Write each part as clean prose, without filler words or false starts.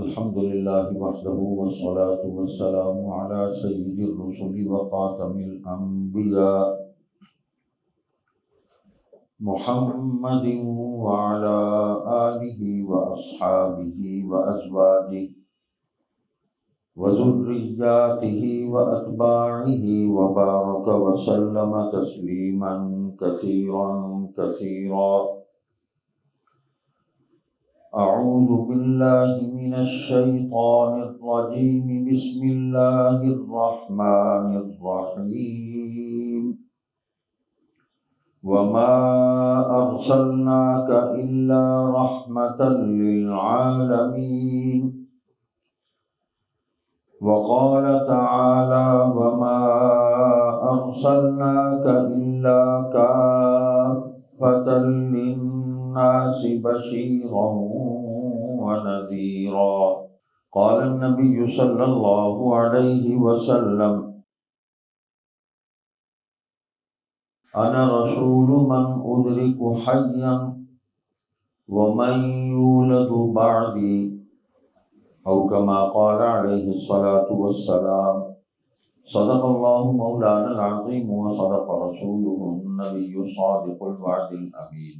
الحمد لله وحده والصلاة والسلام على سيد الرسل وخاتم الأنبياء محمد وعلى آله وأصحابه وأزواجه وذرياته وأتباعه وبارك وسلم تسليما كثيرا كثيرا. أعوذ بالله من الشيطان الرجيم. بسم الله الرحمن الرحيم. وما أرسلناك إلا رحمة للعالمين. وقال تعالى وما أرسلناك إلا كافة للناس بشيرا ونذيرا. قال النبي صلى الله عليه وسلم أنا رسول من أدرك حيا ومن يولد بعدي، أو كما قال عليه الصلاة والسلام. صدق الله مولانا العظيم وصدق رسوله النبي الصادق الوعد الأمين.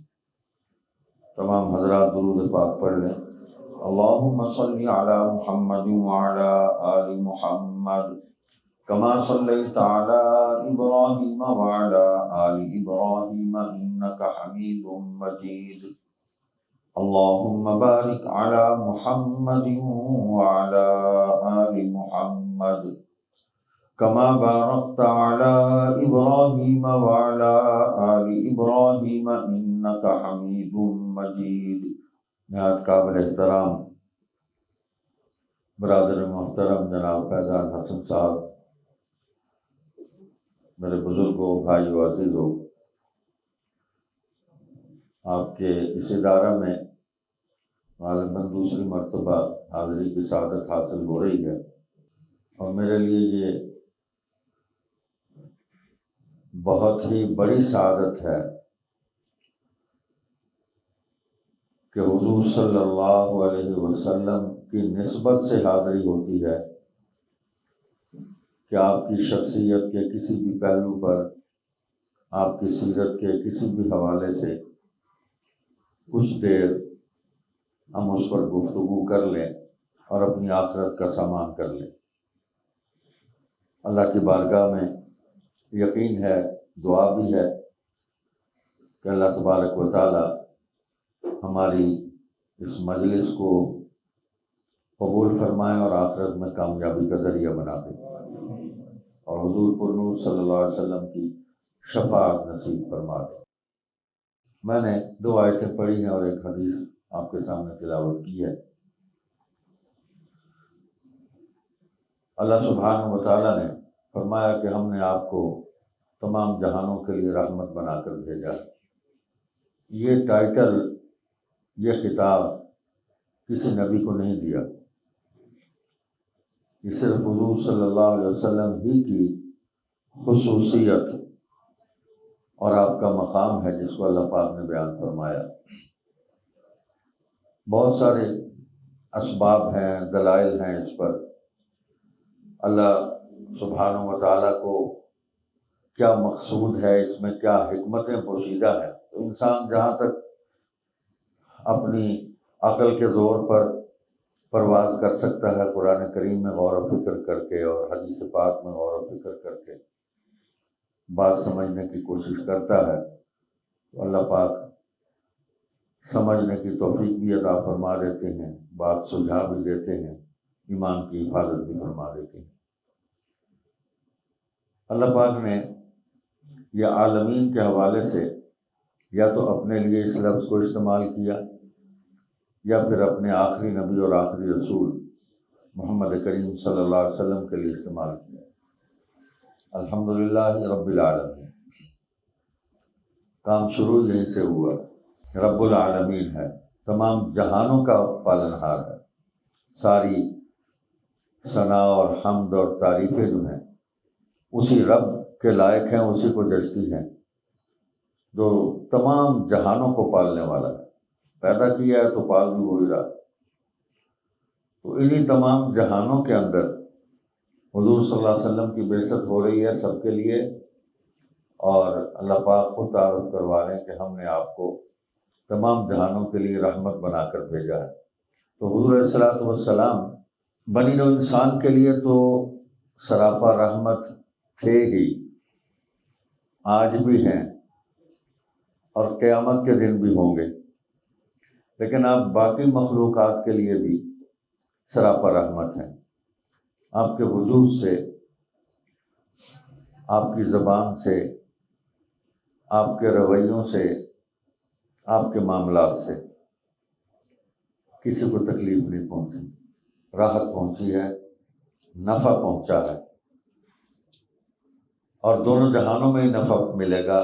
تمام حضرات درود پاک پڑھ لیں. اللهم صل على محمد وعلى آل محمد كما صليت على إبراهيم وعلى آل إبراهيم إنك حميد مجيد. اللهم بارك على محمد وعلى آل محمد كما باركت على إبراهيم وعلى آل إبراهيم إنك حميد مجيد. نہایت قابل احترام برادر محترم جناب فیضان حسن صاحب، میرے بزرگوں، بھائیو، عزیزوں، آپ کے اس ادارہ میں غالباً دوسری مرتبہ حاضری کی سعادت حاصل ہو رہی ہے، اور میرے لیے یہ بہت ہی بڑی سعادت ہے کہ حضور صلی اللہ علیہ وسلم کی نسبت سے حاضری ہوتی ہے کہ آپ کی شخصیت کے کسی بھی پہلو پر، آپ کی سیرت کے کسی بھی حوالے سے کچھ دیر ہم اس پر گفتگو کر لیں اور اپنی آخرت کا سامان کر لیں. اللہ کی بارگاہ میں یقین ہے، دعا بھی ہے کہ اللہ تبارک و تعالی ہماری اس مجلس کو قبول فرمائے اور آخرت میں کامیابی کا ذریعہ بنا دے، اور حضور پر نور صلی اللہ علیہ وسلم کی شفاعت نصیب فرما دے. میں نے 2 آیتیں پڑھی ہیں اور ایک حدیث آپ کے سامنے تلاوت کی ہے. اللہ سبحانہ و تعالیٰ نے فرمایا کہ ہم نے آپ کو تمام جہانوں کے لیے رحمت بنا کر بھیجا. یہ ٹائٹل، یہ خطاب کسی نبی کو نہیں دیا، یہ صرف حضور صلی اللہ علیہ وسلم ہی کی خصوصیت اور آپ کا مقام ہے جس کو اللہ پاک نے بیان فرمایا. بہت سارے اسباب ہیں، دلائل ہیں اس پر. اللہ سبحانہ و تعالیٰ کو کیا مقصود ہے، اس میں کیا حکمتیں پوشیدہ ہیں، تو انسان جہاں تک اپنی عقل کے زور پر پرواز کر سکتا ہے، قرآن کریم میں غور و فکر کر کے اور حدیث پاک میں غور و فکر کر کے بات سمجھنے کی کوشش کرتا ہے، تو اللہ پاک سمجھنے کی توفیق بھی عطا فرما دیتے ہیں، بات سلجھا بھی دیتے ہیں، ایمان کی حفاظت بھی فرما دیتے ہیں. اللہ پاک نے یہ عالمین کے حوالے سے یا تو اپنے لیے اس لفظ کو استعمال کیا یا پھر اپنے آخری نبی اور آخری رسول محمد کریم صلی اللہ علیہ وسلم کے لیے استعمال کیا. الحمدللہ رب العالمین. کام شروع یہیں سے ہوا. رب العالمین ہے، تمام جہانوں کا پالنہار ہے. ساری ثنا اور حمد اور تعریفیں جو ہیں اسی رب کے لائق ہیں، اسی کو جچتی ہیں جو تمام جہانوں کو پالنے والا ہے. پیدا کیا ہے تو پال بھی وہی رہا. تو انہی تمام جہانوں کے اندر حضور صلی اللہ علیہ وسلم کی بعثت ہو رہی ہے سب کے لیے، اور اللہ پاک کو تعارف کروا رہے ہیں کہ ہم نے آپ کو تمام جہانوں کے لیے رحمت بنا کر بھیجا ہے۔ تو حضور علیہ الصلوۃ والسلام بنی نوع انسان کے لیے تو سراپا رحمت تھے ہی، آج بھی ہیں اور قیامت کے دن بھی ہوں گے، لیکن آپ باقی مخلوقات کے لیے بھی سراپا رحمت ہیں۔ آپ کے وجود سے، آپ کی زبان سے، آپ کے رویوں سے، آپ کے معاملات سے کسی کو تکلیف نہیں پہنچی، راحت پہنچی ہے، نفع پہنچا ہے، اور دونوں جہانوں میں ہی نفع ملے گا۔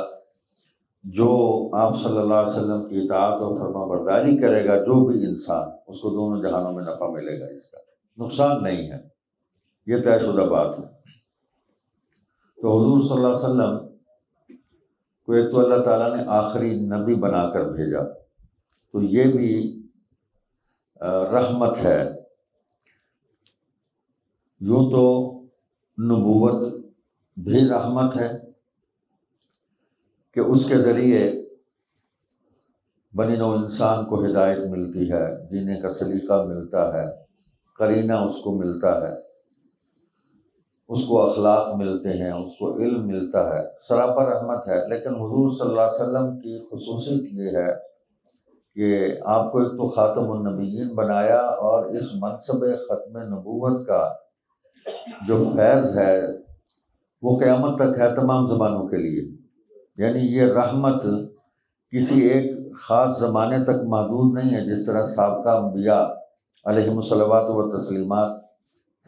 جو آپ صلی اللہ علیہ وسلم کی اطاعت و فرما برداری کرے گا، جو بھی انسان، اس کو دونوں جہانوں میں نفع ملے گا، اس کا نقصان نہیں ہے، یہ طے شدہ بات ہے۔ تو حضور صلی اللہ علیہ وسلم کو ایک تو اللہ تعالیٰ نے آخری نبی بنا کر بھیجا، تو یہ بھی رحمت ہے۔ یوں تو نبوت بھی رحمت ہے کہ اس کے ذریعے بنی نوع انسان کو ہدایت ملتی ہے، جینے کا سلیقہ ملتا ہے، قرینہ اس کو ملتا ہے، اس کو اخلاق ملتے ہیں، اس کو علم ملتا ہے، سراپا رحمت ہے۔ لیکن حضور صلی اللہ علیہ وسلم کی خصوصیت یہ ہے کہ آپ کو ایک تو خاتم النبیین بنایا، اور اس منصب ختم نبوت کا جو فیض ہے وہ قیامت تک ہے، تمام زمانوں کے لیے۔ یعنی یہ رحمت کسی ایک خاص زمانے تک محدود نہیں ہے، جس طرح سابقہ انبیاء علیہم الصلوات و تسلیمات،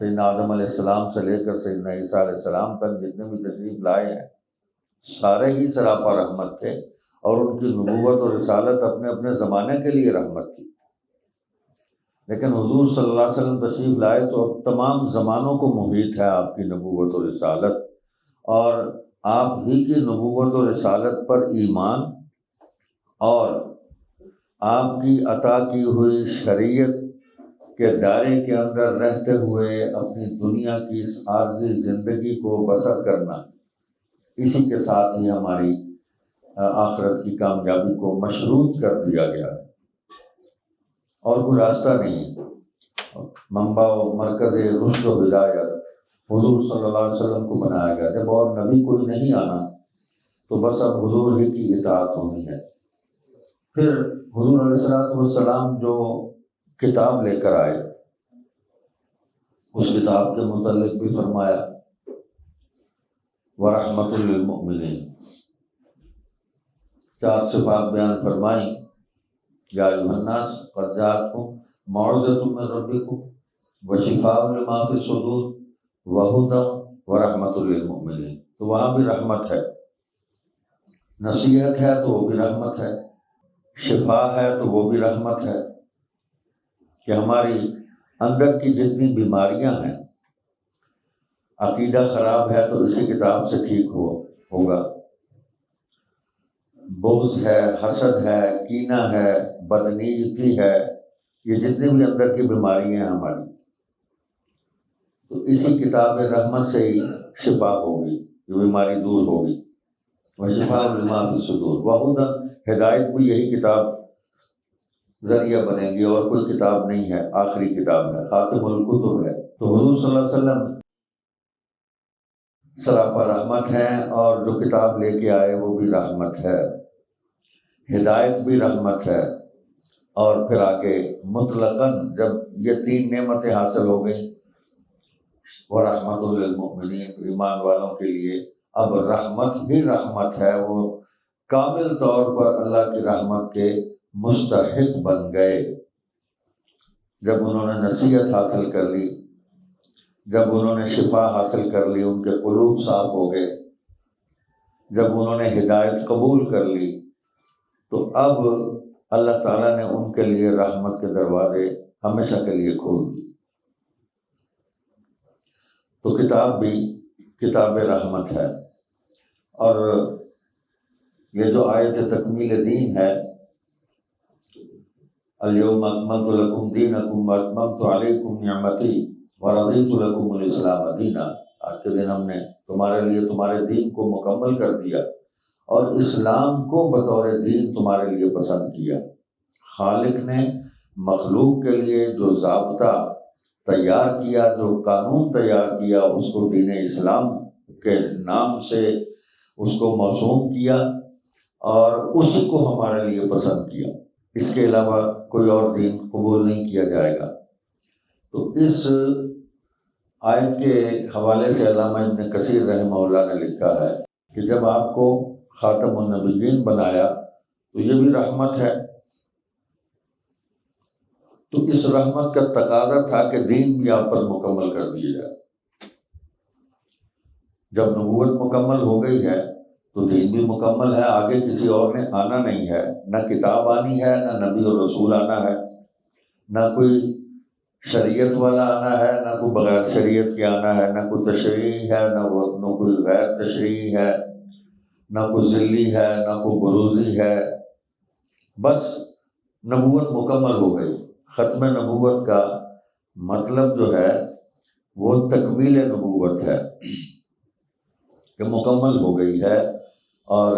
سیدنا آدم علیہ السلام سے لے کر سیدنا عیسیٰ علیہ السلام تک جتنے بھی تشریف لائے ہیں، سارے ہی سراپا رحمت تھے، اور ان کی نبوت اور رسالت اپنے اپنے زمانے کے لیے رحمت تھی۔ لیکن حضور صلی اللہ علیہ وسلم تشریف لائے تو اب تمام زمانوں کو محیط ہے آپ کی نبوت اور رسالت، اور آپ ہی کی نبوت اور رسالت پر ایمان اور آپ کی عطا کی ہوئی شریعت کے دائرے کے اندر رہتے ہوئے اپنی دنیا کی اس عارضی زندگی کو بسر کرنا، اسی کے ساتھ ہی ہماری آخرت کی کامیابی کو مشروط کر دیا گیا ہے، اور کوئی راستہ نہیں ہے۔ منبع و مرکز رشد و ہدایت حضور صلی اللہ علیہ وسلم کو بنایا گیا۔ جب اور نبی کوئی نہیں آنا تو بس اب حضور ہی کی اطاعت ہونی ہے۔ پھر حضور علیہ السلام جو کتاب لے کر آئے، اس کتاب کے متعلق بھی فرمایا وَرَحْمَةٌ لِّلْمُؤْمِنِينَ، 4 صفات بیان فرمائیں۔ یا ایھا الناس قد جاءتکم موعظۃ من ربکم وشفاء لما فی الصدور وہدی ورحمۃ للمؤمنین، تو وہاں بھی رحمت ہے، نصیحت ہے تو وہ بھی رحمت ہے، شفا ہے تو وہ بھی رحمت ہے، کہ ہماری اندر کی جتنی بیماریاں ہیں، عقیدہ خراب ہے تو اسی کتاب سے ٹھیک ہوگا، بغض ہے، حسد ہے، کینہ ہے، بدنیتی ہے، یہ جتنی بھی اندر کی بیماریاں ہیں ہماری، تو اسی کتاب رحمت سے ہی شفا ہوگی، یہ بیماری دور ہوگی۔ وشفاء لما فی الصدور وہدی، ہدایت بھی یہی کتاب ذریعہ بنے گی، اور کوئی کتاب نہیں ہے، آخری کتاب ہے، خاتم الکتب ہے۔ تو حضور صلی اللہ علیہ وسلم سراپا رحمت ہیں، اور جو کتاب لے کے آئے وہ بھی رحمت ہے، ہدایت بھی رحمت ہے، اور پھر آگے مطلقاً جب یہ 3 نعمتیں حاصل ہو گئیں، وَرَحْمَةٌ لِّلْمُؤْمِنِينَ، ایمان والوں کے لیے اب رحمت ہی رحمت ہے، وہ کامل طور پر اللہ کی رحمت کے مستحق بن گئے جب انہوں نے نصیحت حاصل کر لی، جب انہوں نے شفا حاصل کر لی، ان کے قلوب صاف ہو گئے، جب انہوں نے ہدایت قبول کر لی، تو اب اللہ تعالیٰ نے ان کے لیے رحمت کے دروازے ہمیشہ کے لیے کھول دیے۔ تو کتاب بھی کتاب رحمت ہے، اور یہ جو آیت تکمیل دین ہے، الیوم اکملت لکم دینکم واتممت علیکم نعمتی ورضیت لکم الاسلام دینا۔ آج کے دن ہم نے تمہارے لیے تمہارے دین کو مکمل کر دیا اور اسلام کو بطور دین تمہارے لیے پسند کیا۔ خالق نے مخلوق کے لیے جو ضابطہ تیار کیا، جو قانون تیار کیا، اس کو دین اسلام کے نام سے اس کو موسوم کیا اور اسی کو ہمارے لیے پسند کیا۔ اس کے علاوہ کوئی اور دین قبول نہیں کیا جائے گا۔ تو اس آیت کے حوالے سے علامہ ابن کثیر رحمہ اللہ نے لکھا ہے کہ جب آپ کو خاتم النبیین بنایا تو یہ بھی رحمت ہے، تو اس رحمت کا تقاضا تھا کہ دین بھی آپ پر مکمل کر دیا جائے۔ جب نبوت مکمل ہو گئی ہے تو دین بھی مکمل ہے، آگے کسی اور نے آنا نہیں ہے، نہ کتاب آنی ہے، نہ نبی اور رسول آنا ہے، نہ کوئی شریعت والا آنا ہے، نہ کوئی بغیر شریعت کے آنا ہے، نہ کوئی تشریح ہے، نہ کوئی غیر تشریح ہے، نہ کوئی ذلی ہے، نہ کوئی بروزی ہے۔ بس نبوت مکمل ہو گئی۔ ختم نبوت کا مطلب جو ہے وہ تکمیل نبوت ہے کہ مکمل ہو گئی ہے، اور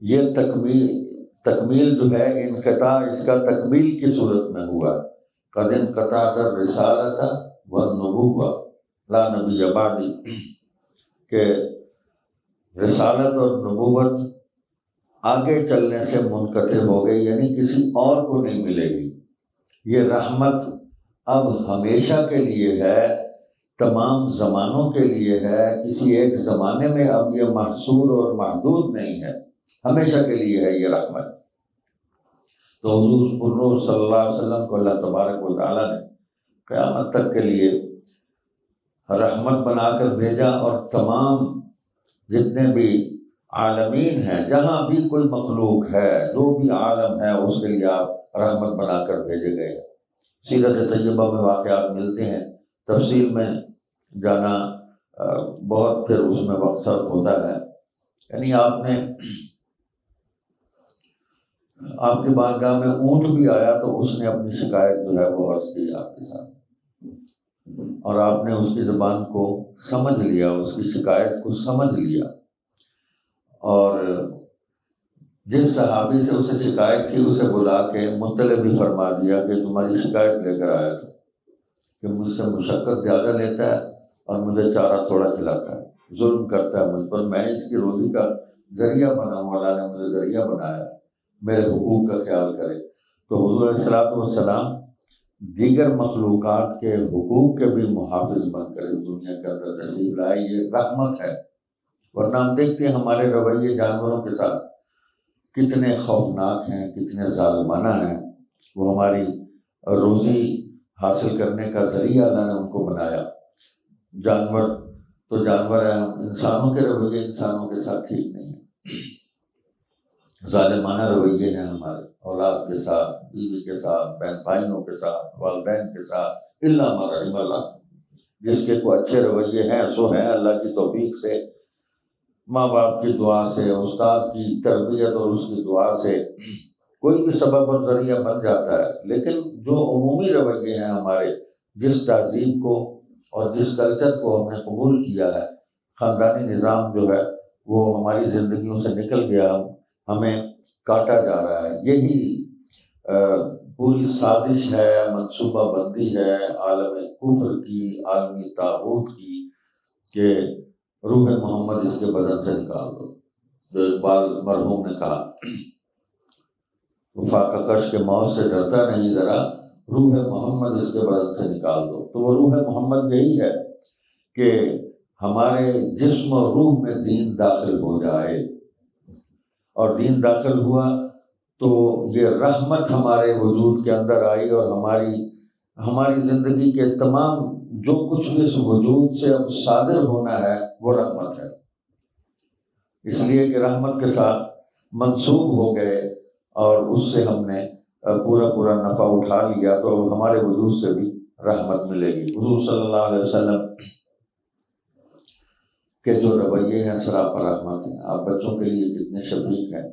یہ تکمیل جو ہے انقطاع اس کا تکمیل کی صورت میں ہوا۔ قد انقطعت الرسالۃ والنبوۃ لا نبی بعدی، کہ رسالت اور نبوت آگے چلنے سے منقطع ہو گئی، یعنی کسی اور کو نہیں ملے گی۔ یہ رحمت اب ہمیشہ کے لیے ہے، تمام زمانوں کے لیے ہے، کسی ایک زمانے میں اب یہ محصور اور محدود نہیں ہے، ہمیشہ کے لیے ہے یہ رحمت۔ تو حضور صلی اللہ علیہ وسلم کو اللہ تبارک و تعالیٰ نے قیامت تک کے لیے رحمت بنا کر بھیجا، اور تمام جتنے بھی عالمین ہیں، جہاں بھی کوئی مخلوق ہے، جو بھی عالم ہے، اس کے لیے آپ رحمت بنا کر بھیجے گئے۔ سیرت طیبہ میں واقعات ملتے ہیں، تفصیل میں جانا بہت پھر اس میں وقت صرف ہوتا ہے۔ یعنی آپ کی بارگاہ میں اونٹ بھی آیا تو اس نے اپنی شکایت جو ہے وہ عرض کی آپ کے ساتھ، اور آپ نے اس کی زبان کو سمجھ لیا، اس کی شکایت کو سمجھ لیا، اور جس صحابی سے اسے شکایت تھی اسے بلا کے مطلع بھی فرما دیا کہ تمہاری شکایت لے کر آیا تھا کہ مجھ سے مشقت زیادہ لیتا ہے اور مجھے چارہ تھوڑا کھلاتا ہے، ظلم کرتا ہے مجھ پر، میں اس کی روزی کا ذریعہ بنا ہوں، اللہ نے مجھے ذریعہ بنایا، میرے حقوق کا خیال کرے۔ تو حضور علیہ الصلوۃ والسلام دیگر مخلوقات کے حقوق کے بھی محافظ بن کر اس دنیا کے اندر تشریف لائے۔ یہ رحمت ہے، ورنہ ہم دیکھتے ہیں ہمارے رویے جانوروں کے ساتھ کتنے خوفناک ہیں، کتنے ظالمانہ ہیں۔ وہ ہماری روزی حاصل کرنے کا ذریعہ اللہ نے ان کو بنایا۔ جانور تو جانور ہیں، انسانوں کے رویے انسانوں کے ساتھ ٹھیک نہیں ہیں، ظالمانہ رویے ہیں ہمارے اولاد کے ساتھ، بیوی کے ساتھ، بہن بھائیوں کے ساتھ، والدین کے ساتھ، الا ما رحم اللہ۔ جس کے کوئی اچھے رویے ہیں سو ہیں، اللہ کی توفیق سے، ماں باپ کی دعا سے، استاد کی تربیت اور اس کی دعا سے کوئی بھی سبب اور ذریعہ بن جاتا ہے۔ لیکن جو عمومی رویے ہیں ہمارے، جس تہذیب کو اور جس کلچر کو ہم نے قبول کیا ہے، خاندانی نظام جو ہے وہ ہماری زندگیوں سے نکل گیا، ہمیں کاٹا جا رہا ہے۔ یہی پوری سازش ہے، منصوبہ بندی ہے عالم کفر کی، عالمی طاغوت کی، کہ روح محمد اس کے بدن سے نکال دو۔ جو اقبال مرحوم نے کہا، فاقہ کش کے موت سے ڈرتا نہیں ذرا، روح محمد اس کے بدن سے نکال دو۔ تو وہ روح محمد یہی ہے کہ ہمارے جسم و روح میں دین داخل ہو جائے، اور دین داخل ہوا تو یہ رحمت ہمارے وجود کے اندر آئی، اور ہماری زندگی کے تمام جو کچھ بھی اس وجود سے اب صادر ہونا ہے وہ رحمت ہے، اس لیے کہ رحمت کے ساتھ منسوب ہو گئے اور اس سے ہم نے پورا نفع اٹھا لیا، تو اب ہمارے وجود سے بھی رحمت ملے گی۔ حضور صلی اللہ علیہ وسلم کے جو رویے ہیں سراپا رحمت ہیں۔ آپ بچوں کے لیے کتنے شفیق ہیں،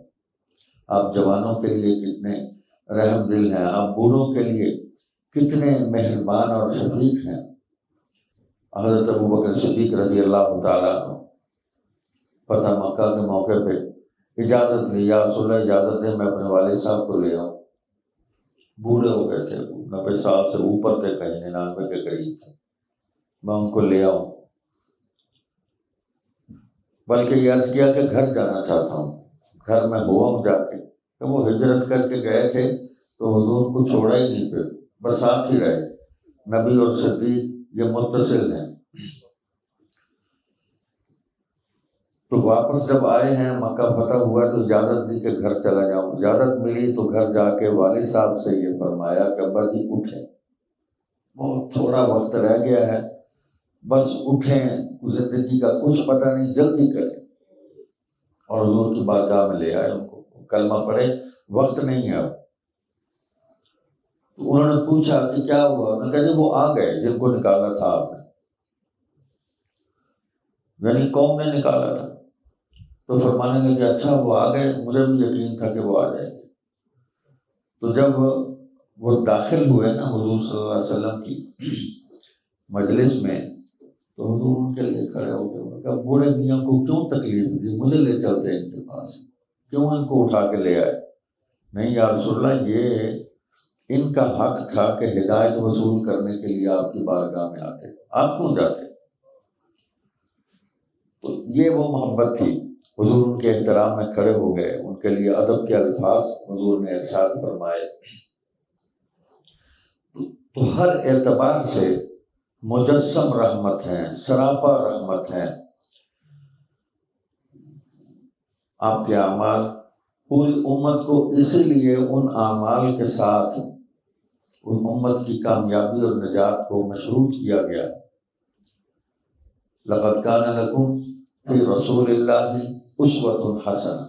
آپ جوانوں کے لیے کتنے رحم دل ہیں، آپ بوڑھوں کے لیے کتنے مہربان اور شفیق ہیں۔ حضرت ابوبکر صدیق رضی اللہ تعالیٰ فتح مکہ کے موقع پہ اجازت لی، یا رسول اللہ اجازت دیں میں اپنے والد صاحب کو لے آؤں۔ بوڑھے ہو گئے تھے، 90 سال سے اوپر تھے، کہیں 99 کے قریب تھے، میں ان کو لے آؤں۔ بلکہ یہ عرض کیا کہ گھر جانا چاہتا ہوں، گھر میں ہوں جا کے۔ کہ وہ ہجرت کر کے گئے تھے تو حضور کو چھوڑا ہی نہیں، پھر بس ساتھ ہی رہے۔ نبی اور صدیق یہ متصل ہیں۔ تو واپس جب آئے ہیں، مکہ فتح ہوا تو اجازت دی کہ گھر چلا جاؤں۔ اجازت ملی تو گھر جا کے والد صاحب سے یہ فرمایا کہ ابا جی اٹھیں، بہت تھوڑا وقت رہ گیا ہے، بس اٹھیں، زندگی کا کچھ پتہ نہیں، جلدی کریں۔ اور حضور کی بارگاہ میں لے آئے ان کو، کلمہ پڑھے، وقت نہیں ہے اب۔ تو انہوں نے پوچھا کہ کیا ہوا؟ انہوں نے کہا جی وہ آ گئے جن کو نکالا تھا آپ نے، یعنی قوم نے نکالا تھا۔ تو فرمانے لگے اچھا وہ آ گئے، مجھے بھی یقین تھا کہ وہ آ جائیں گے۔ تو جب وہ داخل ہوئے نا حضور صلی اللہ علیہ وسلم کی مجلس میں، تو حضور ان کے لیے کھڑے ہو گئے، انہوں نے کہا بوڑھے میاں کو کیوں تکلیف دی، مجھے لے چلتے ان کے پاس، کیوں ان کو اٹھا کے لے آئے؟ نہیں یا رسول اللہ، یہ ان کا حق تھا کہ ہدایت وصول کرنے کے لیے آپ کی بارگاہ میں آتے، آپ کیوں جاتے؟ تو یہ وہ محبت تھی۔ حضور ان کے احترام میں کھڑے ہو گئے، ان کے لیے ادب کے الفاظ حضور نے ارشاد فرمائے۔ تو ہر اعتبار سے مجسم رحمت ہیں، سراپا رحمت ہیں آپ کے اعمال۔ پوری امت کو اسی لیے ان اعمال کے ساتھ ان امت کی کامیابی اور نجات کو مشروط کیا گیا۔ لقد کان لکم فی رسول اللہ اسوۃ حسنہ،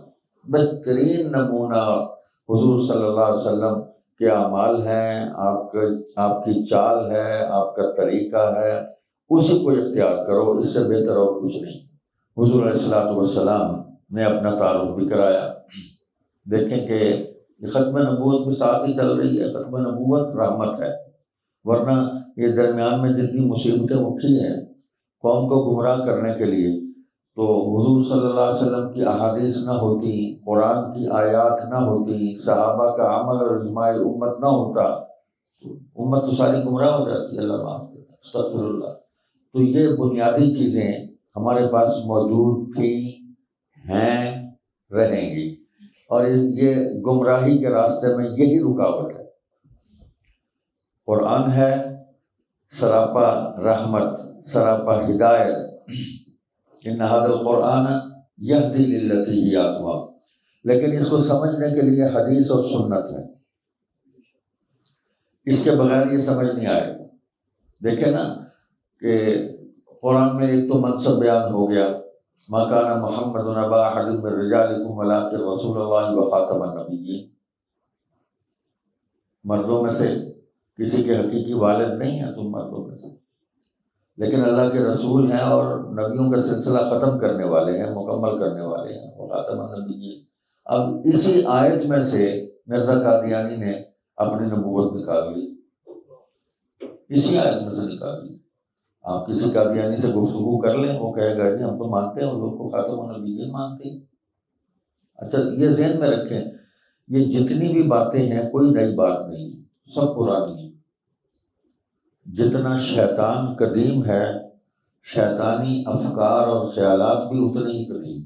بہترین نمونہ حضور صلی اللہ علیہ وسلم کے اعمال ہیں، آپ کی چال ہے، آپ کا طریقہ ہے، اسی کو اختیار کرو، اس سے بہتر اور کچھ نہیں۔ حضور علیہ الصلوۃ والسلام نے اپنا تعارف بھی کرایا۔ دیکھیں کہ یہ ختم نبوت بھی ساتھ ہی چل رہی ہے، ختم نبوت رحمت ہے، ورنہ یہ درمیان میں جتنی مصیبتیں اٹھی ہیں قوم کو گمراہ کرنے کے لیے، تو حضور صلی اللہ علیہ وسلم کی احادیث نہ ہوتی، قرآن کی آیات نہ ہوتی، صحابہ کا عمل اور اجماع امت نہ ہوتا، امت تو ساری گمراہ ہو جاتی ہے، اللہ معاف کرے، استغفر اللہ۔ تو یہ بنیادی چیزیں ہمارے پاس موجود تھیں، ہیں، رہیں گی، اور یہ گمراہی کے راستے میں یہی رکاوٹ ہے۔ قرآن ہے سراپا رحمت، سراپا ہدایت، ان ھذا القرآن یہدی للتی ہی اقوم، لیکن اس کو سمجھنے کے لیے حدیث اور سنت ہے، اس کے بغیر یہ سمجھ نہیں آئے گا۔ دیکھیں نا کہ قرآن میں ایک تو منصب بیان ہو گیا، ما کان محمد ابا احد من رجالکم ولکن رسول اللہ وخاتم النبیین، مردوں میں سے کسی کے حقیقی والد نہیں ہیں تم مردوں میں سے، لیکن اللہ کے رسول ہیں اور نبیوں کا سلسلہ ختم کرنے والے ہیں، مکمل کرنے والے ہیں، وخاتم النبیین۔ اب اسی آیت میں سے مرزا قادیانی نے اپنی نبوت نکال لی، اسی آیت میں سے نکال لی۔ آپ کسی قادیانی سے گفتگو کر لیں، وہ کہے گا جی ہم تو مانتے ہیں حضور کو خاتم النبیین مانتے ہیں۔ اچھا یہ ذہن میں رکھیں، یہ جتنی بھی باتیں ہیں کوئی نئی بات نہیں، سب پرانی ہیں۔ جتنا شیطان قدیم ہے، شیطانی افکار اور خیالات بھی اتنے ہی قدیم،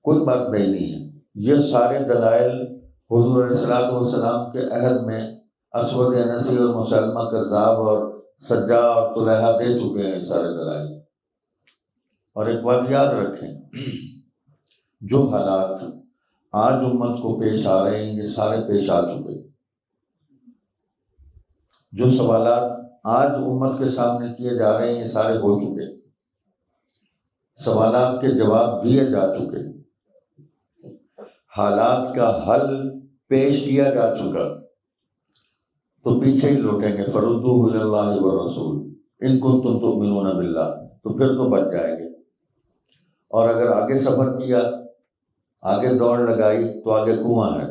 کوئی بات نئی نہیں ہے۔ یہ سارے دلائل حضور علیہ الصلوۃ والسلام کے عہد میں اسود انسی اور مسلمہ کذاب اور سجا اور طلحہ دے چکے ہیں سارے دلائل۔ اور ایک بات یاد رکھیں، جو حالات آج امت کو پیش آ رہے ہیں یہ سارے پیش آ چکے، جو سوالات آج امت کے سامنے کیے جا رہے ہیں یہ سارے ہو چکے، سوالات کے جواب دیے جا چکے، حالات کا حل پیش کیا جا چکا، تو پیچھے ہی لوٹیں گے۔ فردوہ الی اللہ والرسول ان کنتم تؤمنون باللہ، تو پھر تو بچ جائیں گے۔ اور اگر آگے سفر کیا آگے دوڑ لگائی تو آگے کنواں ہے،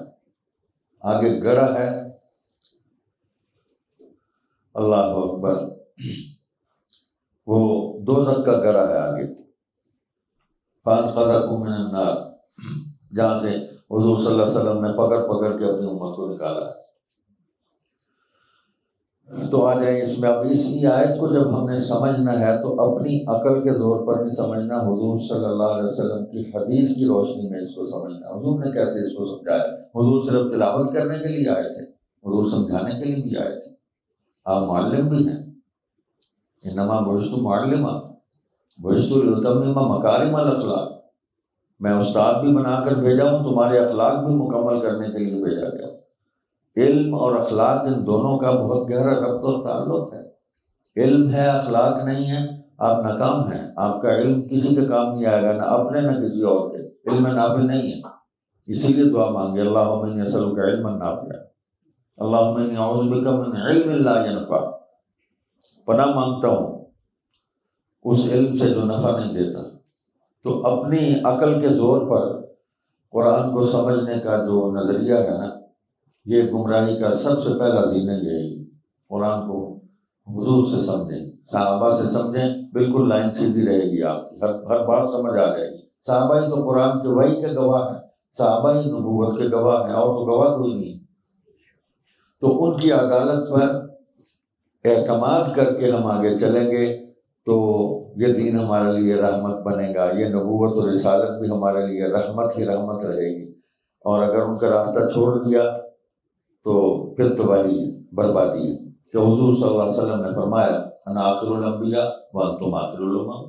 آگے گڑھا ہے، اللہ اکبر، وہ دوزخ کا گڑھا ہے آگے، فانقذکم من النار، جہاں سے حضور صلی اللہ علیہ وسلم نے پکڑ پکڑ کے اپنی امت کو نکالا ہے۔ تو آ جائیں اس میں، اب اسی آیت کو جب ہم نے سمجھنا ہے تو اپنی عقل کے زور پر نہیں سمجھنا، حضور صلی اللہ علیہ وسلم کی حدیث کی روشنی میں اس کو سمجھنا۔ حضور نے کیسے اس کو سمجھایا؟ حضور صرف تلاوت کرنے کے لیے آئے تھے؟ حضور سمجھانے کے لیے بھی آئے تھے۔ آپ معلم بھی ہیں، انما بعثت معلما بعثت لاتمم مکارم الاخلاق، میں استاد بھی بنا کر بھیجا ہوں، تمہارے اخلاق بھی مکمل کرنے کے لیے بھیجا گیا۔ علم اور اخلاق ان دونوں کا بہت گہرا ربط اور تعلق ہے۔ علم ہے، اخلاق نہیں ہے، آپ ناکام ہیں۔ آپ کا علم کسی کے کام نہیں آئے گا، نہ اپنے نہ کسی اور کے۔ علم نافع نہیں ہے، اسی لیے دعا مانگے، اللہم انی اسألک علما نافعا، اللہم انی اعوذ بک من علم لا ینفع، پناہ مانگتا ہوں اس علم سے جو نفع نہیں دیتا۔ تو اپنی عقل کے زور پر قرآن کو سمجھنے کا جو نظریہ ہے نا، یہ گمراہی کا سب سے پہلا زینہ یہی ہے۔ قرآن کو حضور سے سمجھیں، صحابہ سے سمجھیں، بالکل لائن سیدھی رہے گی، آپ کی ہر بات سمجھ آ جائے گی۔ صحابہ ہی تو قرآن کے وحی کے گواہ ہیں، صحابہ ہی نبوت کے گواہ ہیں، اور تو گواہ کوئی نہیں۔ تو ان کی عدالت پر اعتماد کر کے ہم آگے چلیں گے تو یہ دین ہمارے لیے رحمت بنے گا، یہ نبوت اور رسالت بھی ہمارے لیے رحمت ہی رحمت رہے گی۔ اور اگر ان کا راستہ چھوڑ دیا تو پھر تباہی بربادی ہے۔ کہ حضور صلی اللہ علیہ وسلم نے فرمایا، انا آخر الانبیاء وانتم آخر الامم،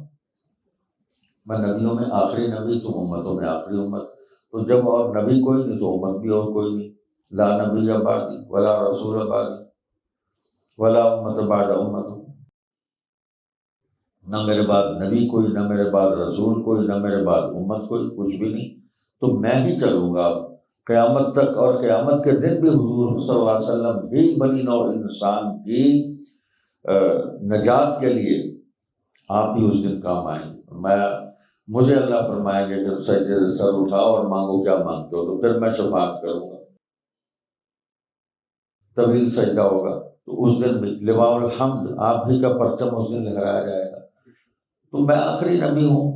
میں نبیوں میں آخری نبی، تم امتوں میں آخری امت۔ تو جب اور نبی کوئی نہیں تو امت بھی اور کوئی نہیں، لا نبی بعدی ولا رسول بعدی ولا امت بعد امت، نہ میرے بعد نبی کوئی، نہ میرے بعد رسول کوئی، نہ میرے بعد امت کوئی، کچھ بھی نہیں۔ تو میں ہی چلوں گا قیامت تک، اور قیامت کے دن بھی حضور صلی اللہ علیہ وسلم ہی بنی نوع انسان کی نجات کے لیے آپ ہی اس دن کام آئیں گے۔ مجھے اللہ فرمائیں گے کہ سجدے سے سر اٹھاؤ اور مانگو کیا مانگتے ہو، تو پھر میں شفاعت کروں گا، طویل سجدہ ہوگا۔ تو اس دن بھی لواء الحمد، آپ ہی کا پرچم اس دن لہرایا جائے گا۔ تو میں آخری نبی ہوں،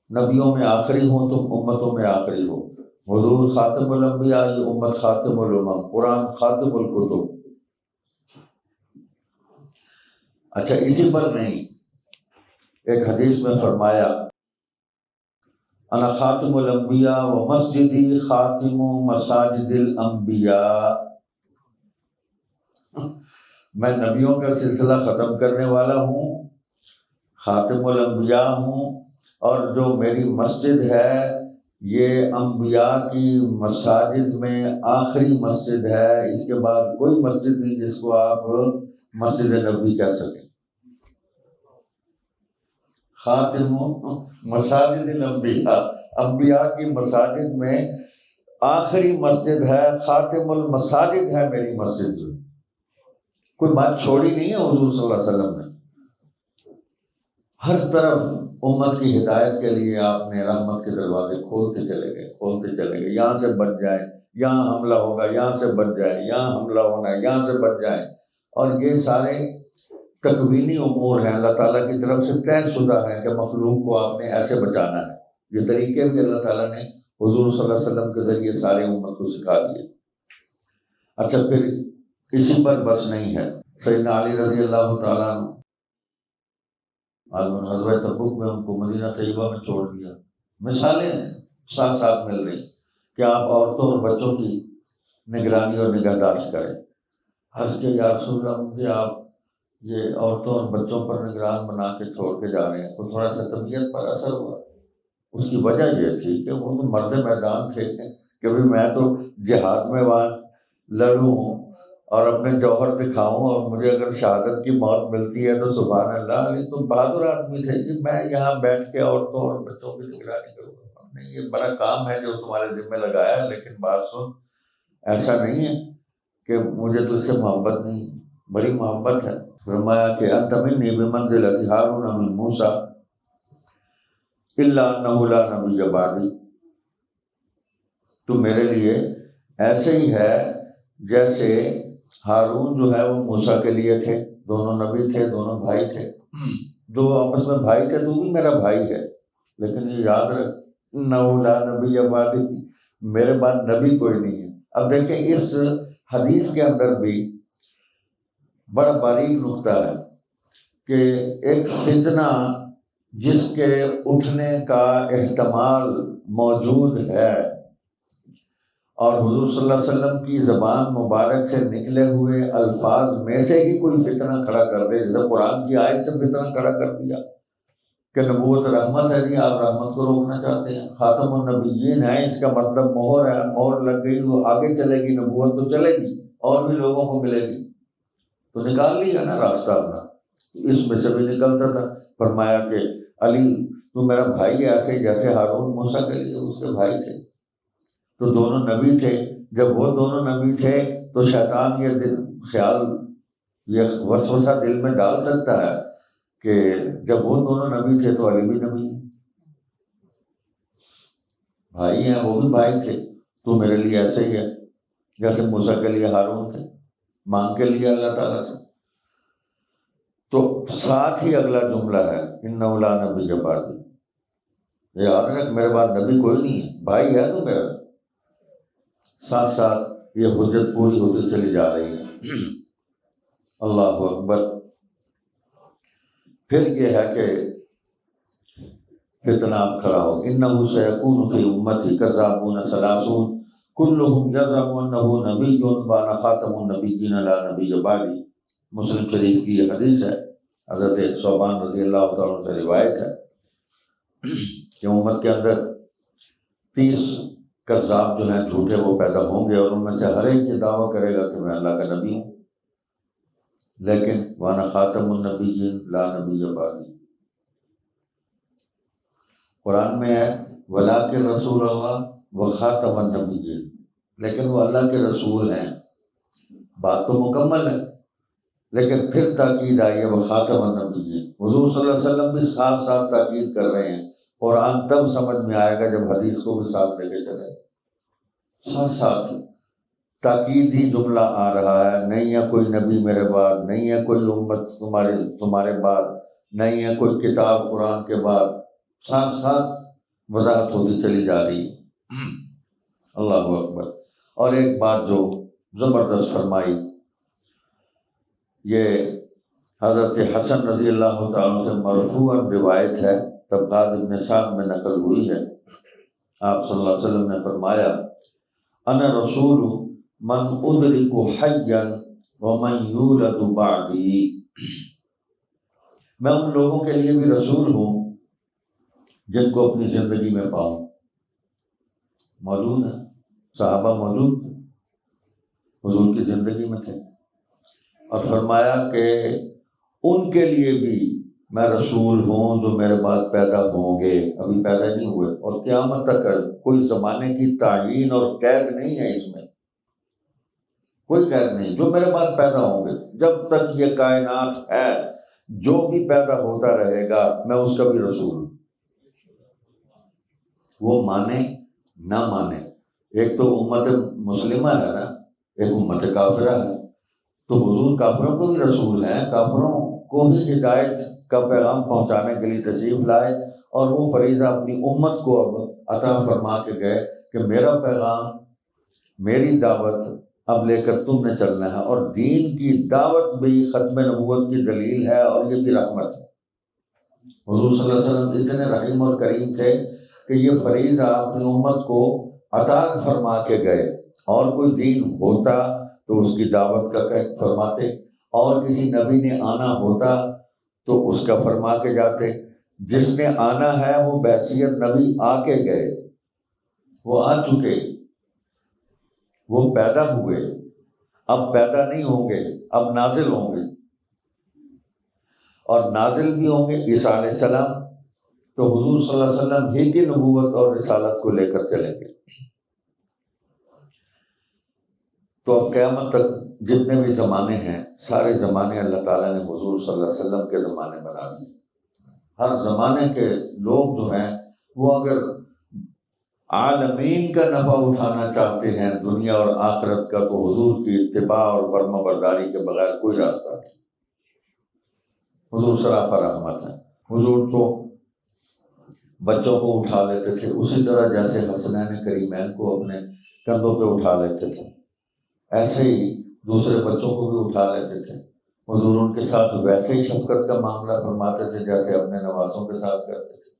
نبیوں میں آخری ہوں، تم امتوں میں آخری ہو۔ حضور خاتم الانبیاء، یہ امت خاتم الامم، قرآن خاتم الکتب۔ اچھا، اسی پر نہیں، ایک حدیث میں فرمایا، انا خاتم الانبیاء و مسجدی خاتم مساجد الانبیاء، میں نبیوں کا سلسلہ ختم کرنے والا ہوں، خاتم الانبیاء ہوں، اور جو میری مسجد ہے یہ انبیاء کی مساجد میں آخری مسجد ہے۔ اس کے بعد کوئی مسجد نہیں جس کو آپ مسجد نبی کہہ سکیں۔ خاتم مساجد الانبیاء، انبیاء کی مساجد میں آخری مسجد ہے، خاتم المساجد ہے میری مسجد۔ جو کوئی بات چھوڑی نہیں ہے حضور صلی اللہ علیہ وسلم نے، ہر طرف امت کی ہدایت کے لیے آپ نے رحمت کے دروازے کھولتے چلے گئے۔ یہاں سے بچ جائیں، یہاں حملہ ہوگا، یہاں سے بچ جائیں، یہاں حملہ ہونا ہے، یہاں سے بچ جائیں۔ اور یہ سارے تکوینی امور ہیں، اللہ تعالیٰ کی طرف سے طے شدہ ہے کہ مخلوق کو آپ نے ایسے بچانا ہے۔ یہ طریقے بھی اللہ تعالیٰ نے حضور صلی اللہ علیہ وسلم کے ذریعے سارے امت کو سکھا دیے۔ اچھا، پھر اسی پر بس نہیں ہے، سیدنا علی رضی اللہ تعالیٰ عنہ عالم غزوہ تبوک میں ان کو مدینہ طیبہ میں چھوڑ دیا۔ مثالیں ساتھ ساتھ مل رہی کہ آپ عورتوں اور بچوں کی نگرانی اور نگہداشت کریں۔ حضرت کہ یا رسول اللہ، مجھے آپ یہ عورتوں اور بچوں پر نگران بنا کے چھوڑ کے جا رہے ہیں، تو تھوڑا سا طبیعت پر اثر ہوا۔ اس کی وجہ یہ تھی کہ وہ تو مرد میدان تھے کہ بھی میں تو جہاد میں وہاں لڑوں اور اپنے جوہر دکھاؤں، اور مجھے اگر شہادت کی موت ملتی ہے تو سبحان اللہ۔ علی تو بہادر آدمی تھے کہ میں یہاں بیٹھ کے عورتوں اور بچوں کی نگرانی کروں گا، نہیں یہ بڑا کام ہے جو تمہارے ذمہ لگایا ہے، لیکن بات سن، ایسا نہیں ہے کہ مجھے تجھ سے محبت نہیں، بڑی محبت ہے۔ فرمایا کہ انت منی بمنزلۃ ہارون من موسیٰ الا انہ لا نبی بعدی، تو میرے لیے ایسے ہی ہے جیسے ہارون جو ہے وہ موسیٰ کے لیے تھے، دونوں نبی تھے، دونوں بھائی تھے، دو آپس میں بھائی تھے، تو بھی میرا بھائی ہے، لیکن یہ یاد رکھ انہ لا نبی بعدی، میرے بعد نبی کوئی نہیں ہے۔ اب دیکھیں اس حدیث کے اندر بھی بڑا باریک نکتہ ہے کہ ایک فتنہ جس کے اٹھنے کا احتمال موجود ہے اور حضور صلی اللہ علیہ وسلم کی زبان مبارک سے نکلے ہوئے الفاظ میں سے ہی کوئی فتنہ کھڑا کر دے، جیسے قرآن کی آیت سے فتنہ کھڑا کر دیا کہ نبوت رحمت ہے، جی آپ رحمت کو روکنا چاہتے ہیں، خاتم النبیین ہے، اس کا مطلب مہر ہے، مہر لگ گئی وہ آگے چلے گی، نبوت تو چلے گی اور بھی لوگوں کو ملے گی، تو نکال لیا نا راستہ اپنا۔ اس میں سے بھی نکلتا تھا۔ فرمایا کہ علی تو میرا بھائی ہے، ایسے جیسے ہارون موسیٰ کے لیے اس کے بھائی تھے، تو دونوں نبی تھے۔ جب وہ دونوں نبی تھے تو شیطان یہ خیال، یہ وسوسہ دل میں ڈال سکتا ہے کہ جب وہ دونوں نبی تھے تو علی بھی نبی ہے، بھائی ہیں، وہ بھی بھائی تھے، تو میرے لیے ایسے ہی ہے جیسے موسیٰ کے لیے ہارون تھے، مانگ کے لیے اللہ تعالیٰ سے۔ تو ساتھ ہی اگلا جملہ ہے انہ لا نبی بعدی، یاد رکھ میرے بعد نبی کوئی نہیں ہے، بھائی ہے تو میرا۔ ساتھ ساتھ یہ حجت پوری ہوتی چلی جا رہی ہے۔ اللہ اکبر۔ پھر یہ ہے کہ فتنہ اب کھڑا ہو، انہ سیکون فی امتی کذابون ثلاثون کلہم یزعم انہ نبی وانا خاتم النبیین لا نبی بعدی۔ مسلم شریف کی یہ حدیث ہے، حضرت ثوبان رضی اللہ تعالیٰ عنہ سے روایت ہے کہ امت کے اندر 30 کذاب جو ہیں جھوٹے وہ پیدا ہوں گے، اور ان میں سے ہر ایک یہ دعویٰ کرے گا کہ میں اللہ کا نبی ہوں، لیکن وانا خاتم النبیین لا نبی بعدی۔ قرآن میں ہے ولیکن رسول اللہ و خاتم النبیین، لیکن وہ اللہ کے رسول ہیں، بات تو مکمل ہے، لیکن پھر تاکید آئی ہے وہ خاتم النبیین۔ حضور صلی اللہ علیہ وسلم بھی ساتھ ساتھ تاکید کر رہے ہیں، قرآن تب سمجھ میں آئے گا جب حدیث کو بھی ساتھ لے کے چلے، ساتھ ساتھ تاکید ہی جملہ آ رہا ہے، نہیں ہے کوئی نبی میرے بعد، نہیں ہے کوئی امت تمہارے بعد، نہیں ہے کوئی کتاب قرآن کے بعد، ساتھ ساتھ وضاحت ہوتی چلی جا رہی ہے۔ اللہ اکبر۔ اور ایک بات جو زبردست فرمائی، یہ حضرت حسن رضی اللہ تعالیٰ سے مرفوعاً روایت ہے، طبقات ابن سعد میں نقل ہوئی ہے، آپ صلی اللہ علیہ وسلم نے فرمایا انا رسول من ادرک حیا ومن یولد بعدی، میں ان لوگوں کے لیے بھی رسول ہوں جن کو اپنی زندگی میں پاؤں۔ موجود ہے، صحابہ موجود تھے، حضور کی زندگی میں تھے، اور فرمایا کہ ان کے لیے بھی میں رسول ہوں جو میرے بعد پیدا ہوں گے، ابھی پیدا نہیں ہوئے، اور قیامت تک کوئی زمانے کی تعیین اور قید نہیں ہے، اس میں کوئی قید نہیں، جو میرے بعد پیدا ہوں گے، جب تک یہ کائنات ہے جو بھی پیدا ہوتا رہے گا میں اس کا بھی رسول ہوں۔ وہ مانے نہ مانے، ایک تو امت مسلمہ ہے نا، ایک امت کافرہ ہے، تو حضور کافروں کو بھی رسول ہیں، کافروں کو بھی ہدایت کا پیغام پہنچانے کے لیے تشریف لائے، اور وہ فریضہ اپنی امت کو اب عطا فرما کے گئے کہ میرا پیغام، میری دعوت اب لے کر تم نے چلنا ہے، اور دین کی دعوت بھی ختم نبوت کی دلیل ہے، اور یہ بھی رحمت ہے۔ حضور صلی اللہ علیہ وسلم اتنے رحیم اور کریم تھے کہ یہ فریضہ اپنی امت کو عطا فرما کے گئے، اور کوئی دین ہوتا تو اس کی دعوت کا فرماتے، اور کسی نبی نے آنا ہوتا تو اس کا فرما کے جاتے۔ جس نے آنا ہے وہ بحیثیت نبی آ کے گئے، وہ آ چکے، وہ پیدا ہوئے، اب پیدا نہیں ہوں گے، اب نازل ہوں گے، اور نازل بھی ہوں گے عیسیٰ علیہ السلام، تو حضور صلی اللہ علیہ وسلم ہی کی نبوت اور رسالت کو لے کر چلیں گے۔ تو اب قیامت تک جتنے بھی زمانے ہیں، سارے زمانے اللہ تعالیٰ نے حضور صلی اللہ علیہ وسلم کے زمانے بنا دیے۔ ہر زمانے کے لوگ جو ہیں وہ اگر عالمین کا نفع اٹھانا چاہتے ہیں دنیا اور آخرت کا، تو حضور کی اتباع اور فرما برداری کے بغیر کوئی راستہ نہیں۔ حضور سراپا رحمت ہے۔ حضور تو بچوں کو اٹھا لیتے تھے اسی طرح جیسے حسنین کریمین کو اپنے کندھوں پہ اٹھا لیتے تھے، ایسے ہی دوسرے بچوں کو بھی اٹھا لیتے تھے۔ حضور ان کے ساتھ ویسے ہی شفقت کا معاملہ فرماتے تھے جیسے اپنے نوازوں کے ساتھ کرتے تھے۔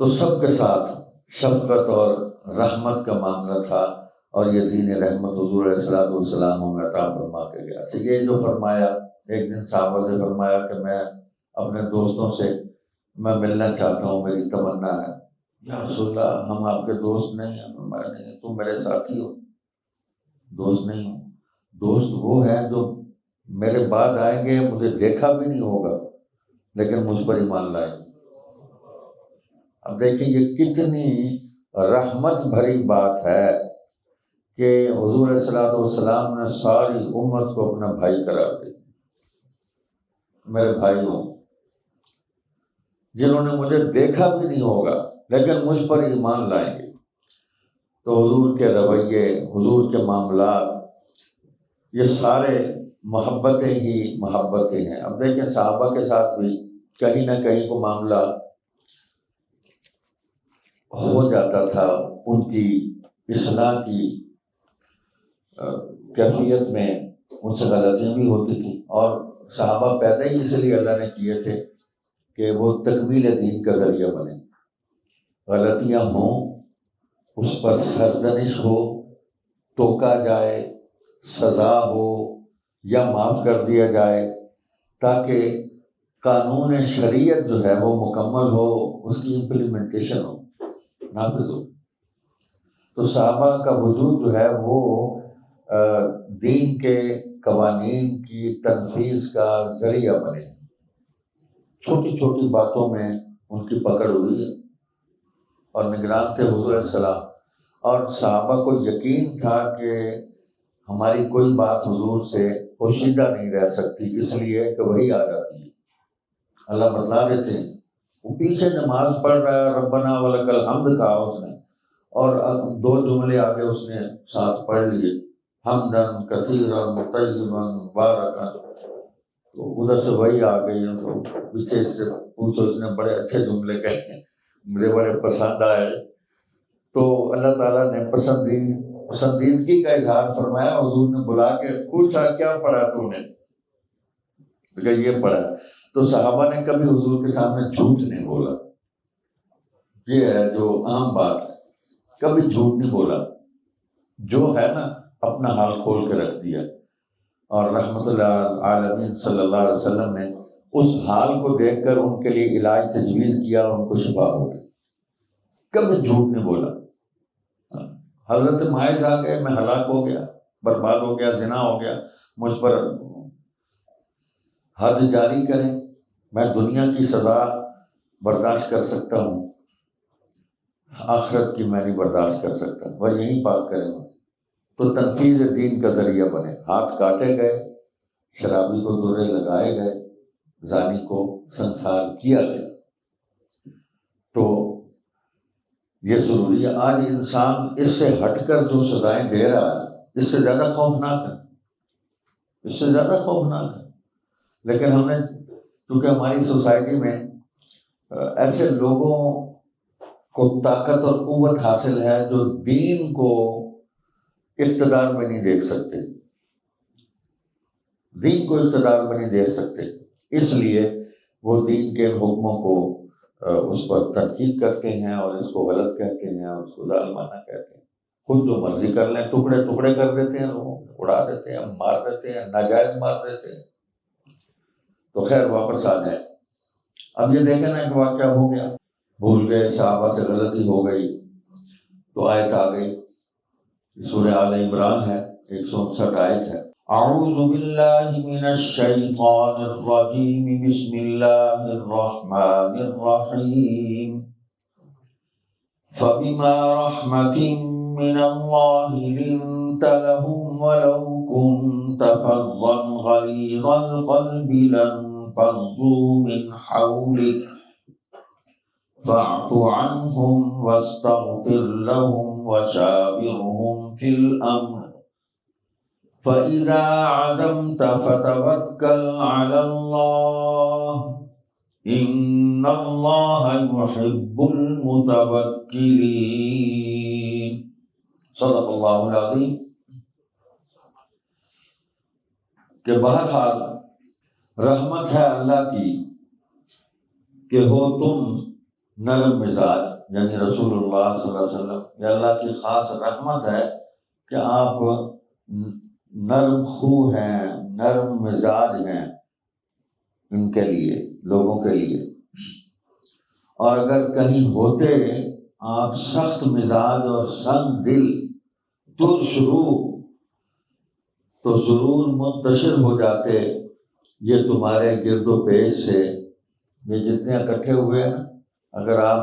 تو سب کے ساتھ شفقت اور رحمت کا معاملہ تھا، اور یہ دین رحمت حضور علیہ السلام ہمیں عطا فرما کے گیا۔ تو یہ جو فرمایا، ایک دن صحابہ سے فرمایا کہ میں اپنے دوستوں سے میں ملنا چاہتا ہوں، میری تمنا ہے۔ یا رسول اللہ، ہم آپ کے دوست نہیں ہیں۔ فرمایا نہیں، تم میرے ساتھی ہو، دوست نہیں ہو۔ دوست وہ ہے جو میرے بعد آئیں گے، مجھے دیکھا بھی نہیں ہوگا لیکن مجھ پر ایمان لائیں گے۔ اب دیکھیں یہ کتنی رحمت بھری بات ہے کہ حضور علیہ السلام نے ساری امت کو اپنا بھائی قرار دیا۔ میرے بھائی ہوں جنہوں نے مجھے دیکھا بھی نہیں ہوگا لیکن مجھ پر ایمان لائیں گے۔ تو حضور کے رویے، حضور کے معاملات، یہ سارے محبتیں ہی محبتیں ہیں۔ اب دیکھیں صحابہ کے ساتھ بھی کہیں نہ کہیں کو معاملہ ہو جاتا تھا، ان کی اصلاح کی کیفیت میں ان سے غلطیاں بھی ہوتی تھیں، اور صحابہ پیدا ہی اس لیے اللہ نے کیے تھے کہ وہ تکمیل دین کا ذریعہ بنے۔ غلطیاں ہوں، اس پر سرزنش ہو، ٹوکا جائے، سزا ہو یا معاف کر دیا جائے، تاکہ قانون شریعت جو ہے وہ مکمل ہو، اس کی امپلیمنٹیشن ہو، نافذ ہو۔ تو صحابہ کا وجود جو ہے وہ دین کے قوانین کی تنفیذ کا ذریعہ بنے۔ چھوٹی چھوٹی باتوں میں ان کی پکڑ ہوئی ہے، اور نگران تھے حضور علیہ السلام، اور صحابہ کو یقین تھا کہ ہماری کوئی بات حضور سے پوشیدہ نہیں رہ سکتی، اس لیے کہ وہی آ جاتی ہے، اللہ بتلا دیتے ہیں۔ وہ پیچھے نماز پڑھ رہا ہے، ربنا ولک الحمد کہا اس نے، اور دو جملے آگے اس نے ساتھ پڑھ لیے، حمدن کثیرا طیبا مبارکا۔ تو ادھر سے وہی آ گئی، تو پیچھے اس سے پوچھو، اس نے بڑے اچھے جملے کہے، مجھے بڑے پسند آئے۔ تو اللہ تعالیٰ نے پسندیدگی کا اظہار فرمایا، حضور نے بلا کے پوچھا کیا پڑھا تو نے؟ کہ یہ پڑھا۔ تو صحابہ نے کبھی حضور کے سامنے جھوٹ نہیں بولا، یہ ہے جو عام بات ہے، کبھی جھوٹ نہیں بولا، جو ہے نا اپنا حال کھول کے رکھ دیا۔ اور رحمت اللہ عالمین صلی اللہ علیہ وسلم نے اس حال کو دیکھ کر ان کے لیے علاج تجویز کیا، اور ان کو شفا ہو گئی، کبھی جھوٹ نہیں بولا۔ حضرت مائز آ گئے، میں ہلاک ہو گیا، برباد ہو گیا، زنا ہو گیا، مجھ پر حد جاری کریں، میں دنیا کی سزا برداشت کر سکتا ہوں، آخرت کی میں نہیں برداشت کر سکتا، وہ یہی بات کریں گے۔ تو تنفیذ دین کا ذریعہ بنے، ہاتھ کاٹے گئے، شرابی کو درے لگائے گئے، زانی کو سنسار کیا گیا۔ تو یہ ضروری ہے۔ آج انسان اس سے ہٹ کر جو سزائیں دے رہا ہے، اس سے زیادہ خوفناک ہے، اس سے زیادہ خوفناک ہے۔ لیکن ہم نے، کیونکہ ہماری سوسائٹی میں ایسے لوگوں کو طاقت اور قوت حاصل ہے جو دین کو اقتدار میں نہیں دیکھ سکتے، دین کو اقتدار میں نہیں دیکھ سکتے، اس لیے وہ دین کے حکموں کو اس پر تنقید کرتے ہیں، اور اس کو غلط کہتے ہیں، اور اس کو ظالمانہ کہتے ہیں، خود جو مرضی کر لیں، ٹکڑے ٹکڑے کر دیتے ہیں، لوگوں کو اڑا دیتے ہیں، مار دیتے ہیں، ناجائز مار دیتے ہیں۔ تو خیر واپس آ جائیں۔ اب یہ دیکھیں نا کہ واقعہ ہو گیا، بھول گئے، صحابہ سے غلطی ہو گئی، تو آیت آ گئی، سورہ آل عمران ہے، 159 آیت ہے۔ اعوذ باللہ من الشیطان الرجیم، بسم اللہ الرحمن الرحیم۔ فبما رحمة من اللہ لنت لهم ولو كنت فظا غلیظ القلب لانفضوا من حولك فاعف عنهم واستغفر لهم وشاورهم في الأمر فإذا عزمت فتوكل على الله إن الله يحب المتوكلين. صدق اللہ العظیم. کہ بہرحال رحمت ہے اللہ کی کہ ہو تم نرم مزاج، یعنی رسول اللہ صلی اللہ علیہ وسلم، یہ اللہ کی خاص رحمت ہے کہ آپ نرم خو ہیں، نرم مزاج ہیں ان کے لیے، لوگوں کے لیے. اور اگر کہیں ہوتے آپ سخت مزاج اور سنگ دل، ترش روح، تو ضرور منتشر ہو جاتے یہ تمہارے گرد و پیش سے. یہ جتنے اکٹھے ہوئے ہیں، اگر آپ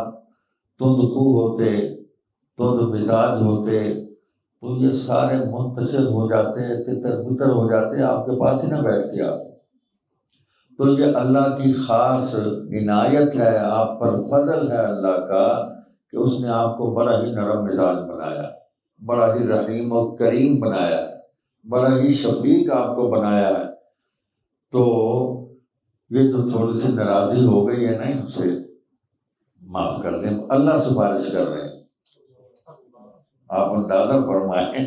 تند خو ہوتے، تند مزاج ہوتے، تو یہ سارے منتشر ہو جاتے، تتر بتر ہو جاتے، آپ کے پاس ہی نہ بیٹھتے آپ. تو یہ اللہ کی خاص عنایت ہے، آپ پر فضل ہے اللہ کا کہ اس نے آپ کو بڑا ہی نرم مزاج بنایا، بڑا ہی رحیم و کریم بنایا، بڑا ہی شفیق آپ کو بنایا ہے. تو یہ جو تھوڑی سی ناراضی ہو گئی ہے نا، اسے معاف کر دیں. اللہ سفارش کر رہے ہیں. آپ اندازہ فرمائیں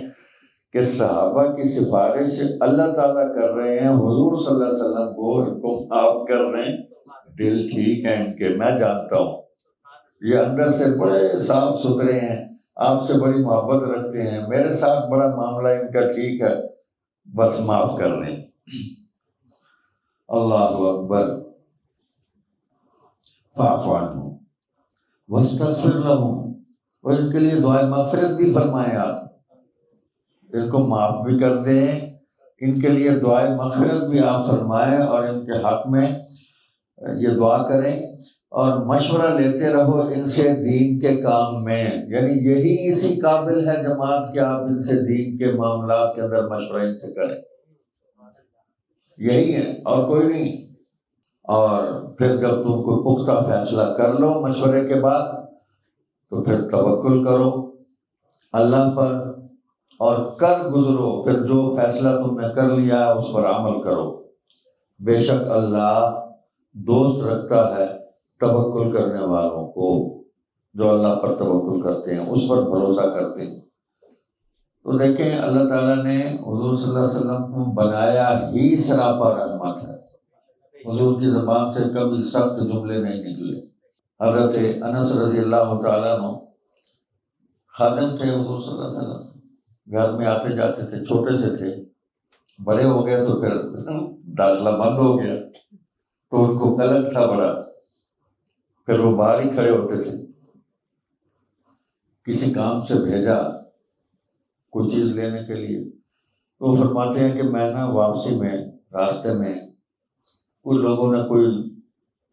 کہ صحابہ کی سفارش اللہ تعالیٰ کر رہے ہیں حضور صلی اللہ علیہ وسلم کو، ان کو معاف کر رہے ہیں. دل ٹھیک ہے ان کے، میں جانتا ہوں یہ اندر سے بڑے صاف ستھرے ہیں، آپ سے بڑی محبت رکھتے ہیں، میرے ساتھ بڑا معاملہ ان کا ٹھیک ہے، بس معاف کر لیں. اللہ اکبر. فاعف عنہم واستغفر لہم، اور ان کے لیے دعائے مغفرت بھی فرمائیں. آپ ان کو معاف بھی کر دیں، ان کے لیے دعائے مغفرت بھی آپ فرمائیں، اور ان کے حق میں یہ دعا کریں اور مشورہ لیتے رہو ان سے دین کے کام میں. یعنی یہی اسی قابل ہے جماعت کہ آپ ان سے دین کے معاملات کے اندر مشورہ ان سے کریں، یہی ہے اور کوئی نہیں. اور پھر جب تم کوئی پختہ فیصلہ کر لو مشورے کے بعد، تو پھر توکل کرو اللہ پر اور کر گزرو. پھر جو فیصلہ تم نے کر لیا اس پر عمل کرو. بے شک اللہ دوست رکھتا ہے توکل کرنے والوں کو، جو اللہ پر توکل کرتے ہیں، اس پر بھروسہ کرتے ہیں. تو دیکھیں اللہ تعالیٰ نے حضور صلی اللہ علیہ وسلم کو بنایا ہی سراپا رحمت ہے. حضور کی زبان سے کبھی سخت جملے نہیں نکلے. حضرت انس رضی اللہ تعالیٰ عنہ خادم تھے حضور صلی اللہ علیہ وسلم، گھر میں آتے جاتے تھے، چھوٹے سے تھے، بڑے ہو گئے تو پھر داخلہ بند ہو گیا، تو ان کو قلق تھا بڑا. پھر وہ باہر ہی کھڑے ہوتے تھے. کسی کام سے بھیجا کوئی چیز لینے کے لیے، تو وہ فرماتے ہیں کہ میں نا واپسی میں راستے میں کچھ لوگوں نے کوئی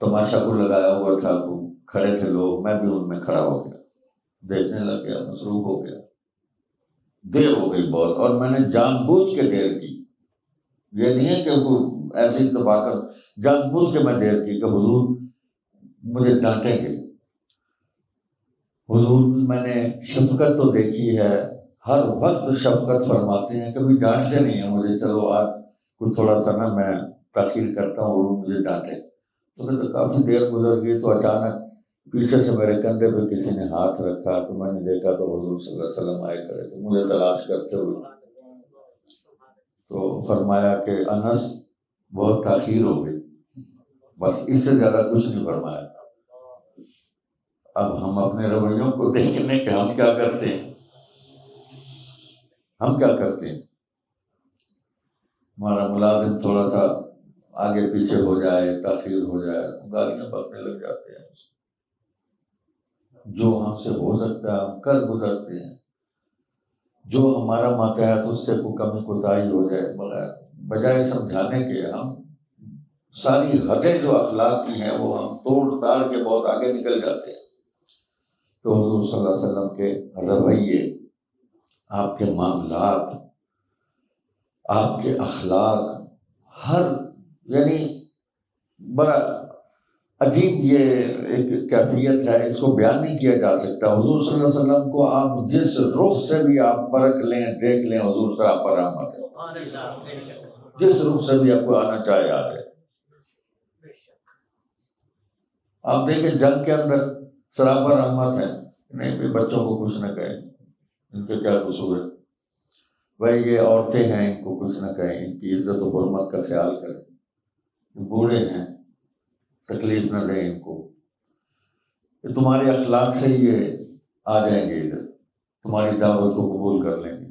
تماشا کو لگایا ہوا تھا، وہ کھڑے تھے لوگ، میں بھی ان میں کھڑا ہو گیا، دیکھنے لگ گیا، مصروف ہو گیا. دیر ہو گئی بہت، اور میں نے جان بوجھ کے دیر کی. یہ نہیں ہے کہ کوئی ایسی تباہ کر، جان بوجھ کے میں دیر کی کہ حضور مجھے ڈانٹیں گے. حضور کی میں نے شفقت تو دیکھی ہے، ہر وقت شفقت فرماتے ہیں، کبھی ڈانٹتے نہیں ہیں مجھے. چلو آج کچھ تھوڑا سا نا میں تاخیر کرتا ہوں، حضور مجھے ڈانٹے. تو کافی دیر گزر گئی تو اچانک پیچھے سے میرے کندھے پہ کسی نے ہاتھ رکھا، تو میں نے دیکھا تو حضور صلی اللہ علیہ وسلم آئے کھڑے تھے مجھے تلاش کرتے ہوئے. تو فرمایا کہ انس بہت تاخیر ہو گئی، بس اس سے زیادہ کچھ نہیں فرمایا. اب ہم اپنے رویوں کو دیکھنے کہ ہم کیا کرتے ہیں، ہم کیا کرتے ہیں. ہمارا ملازم تھوڑا سا آگے پیچھے ہو جائے، تاخیر ہو جائے، گالیاں بکنے لگ جاتے ہیں. جو ہم سے ہو سکتا ہے ہم کر گزرتے ہیں، جو ہمارا ماتحت اس سے کوئی کمی کوتاہی ہو جائے، بجائے سمجھانے کے ہم ساری حدیں جو اخلاق کی ہیں وہ ہم توڑ تاڑ کے بہت آگے نکل جاتے ہیں. تو حضور صلی اللہ علیہ وسلم کے رویے، آپ کے معاملات، آپ کے اخلاق، ہر یعنی بڑا عجیب یہ ایک کیفیت ہے، اس کو بیان نہیں کیا جا سکتا۔ حضور صلی اللہ علیہ وسلم کو آپ جس رخ سے بھی آپ پرکھ لیں، دیکھ لیں، حضور سراپا رحمت ہے۔ جس رخ سے بھی آپ کو آنا چاہے آ جائے۔ آپ دیکھیں جنگ کے اندر سراپا رحمت ہے، نہیں بھی بچوں کو کچھ نہ کہیں، ان کے کیا قصور ہے بھائی، یہ عورتیں ہیں ان کو کچھ نہ کہیں، ان کی عزت و حرمت کا خیال کریں، بوڑھے ہیں تکلیف نہ دیں ان کو، تمہارے اخلاق سے یہ آ جائیں گے ادھر، تمہاری دعوت کو قبول کر لیں گے۔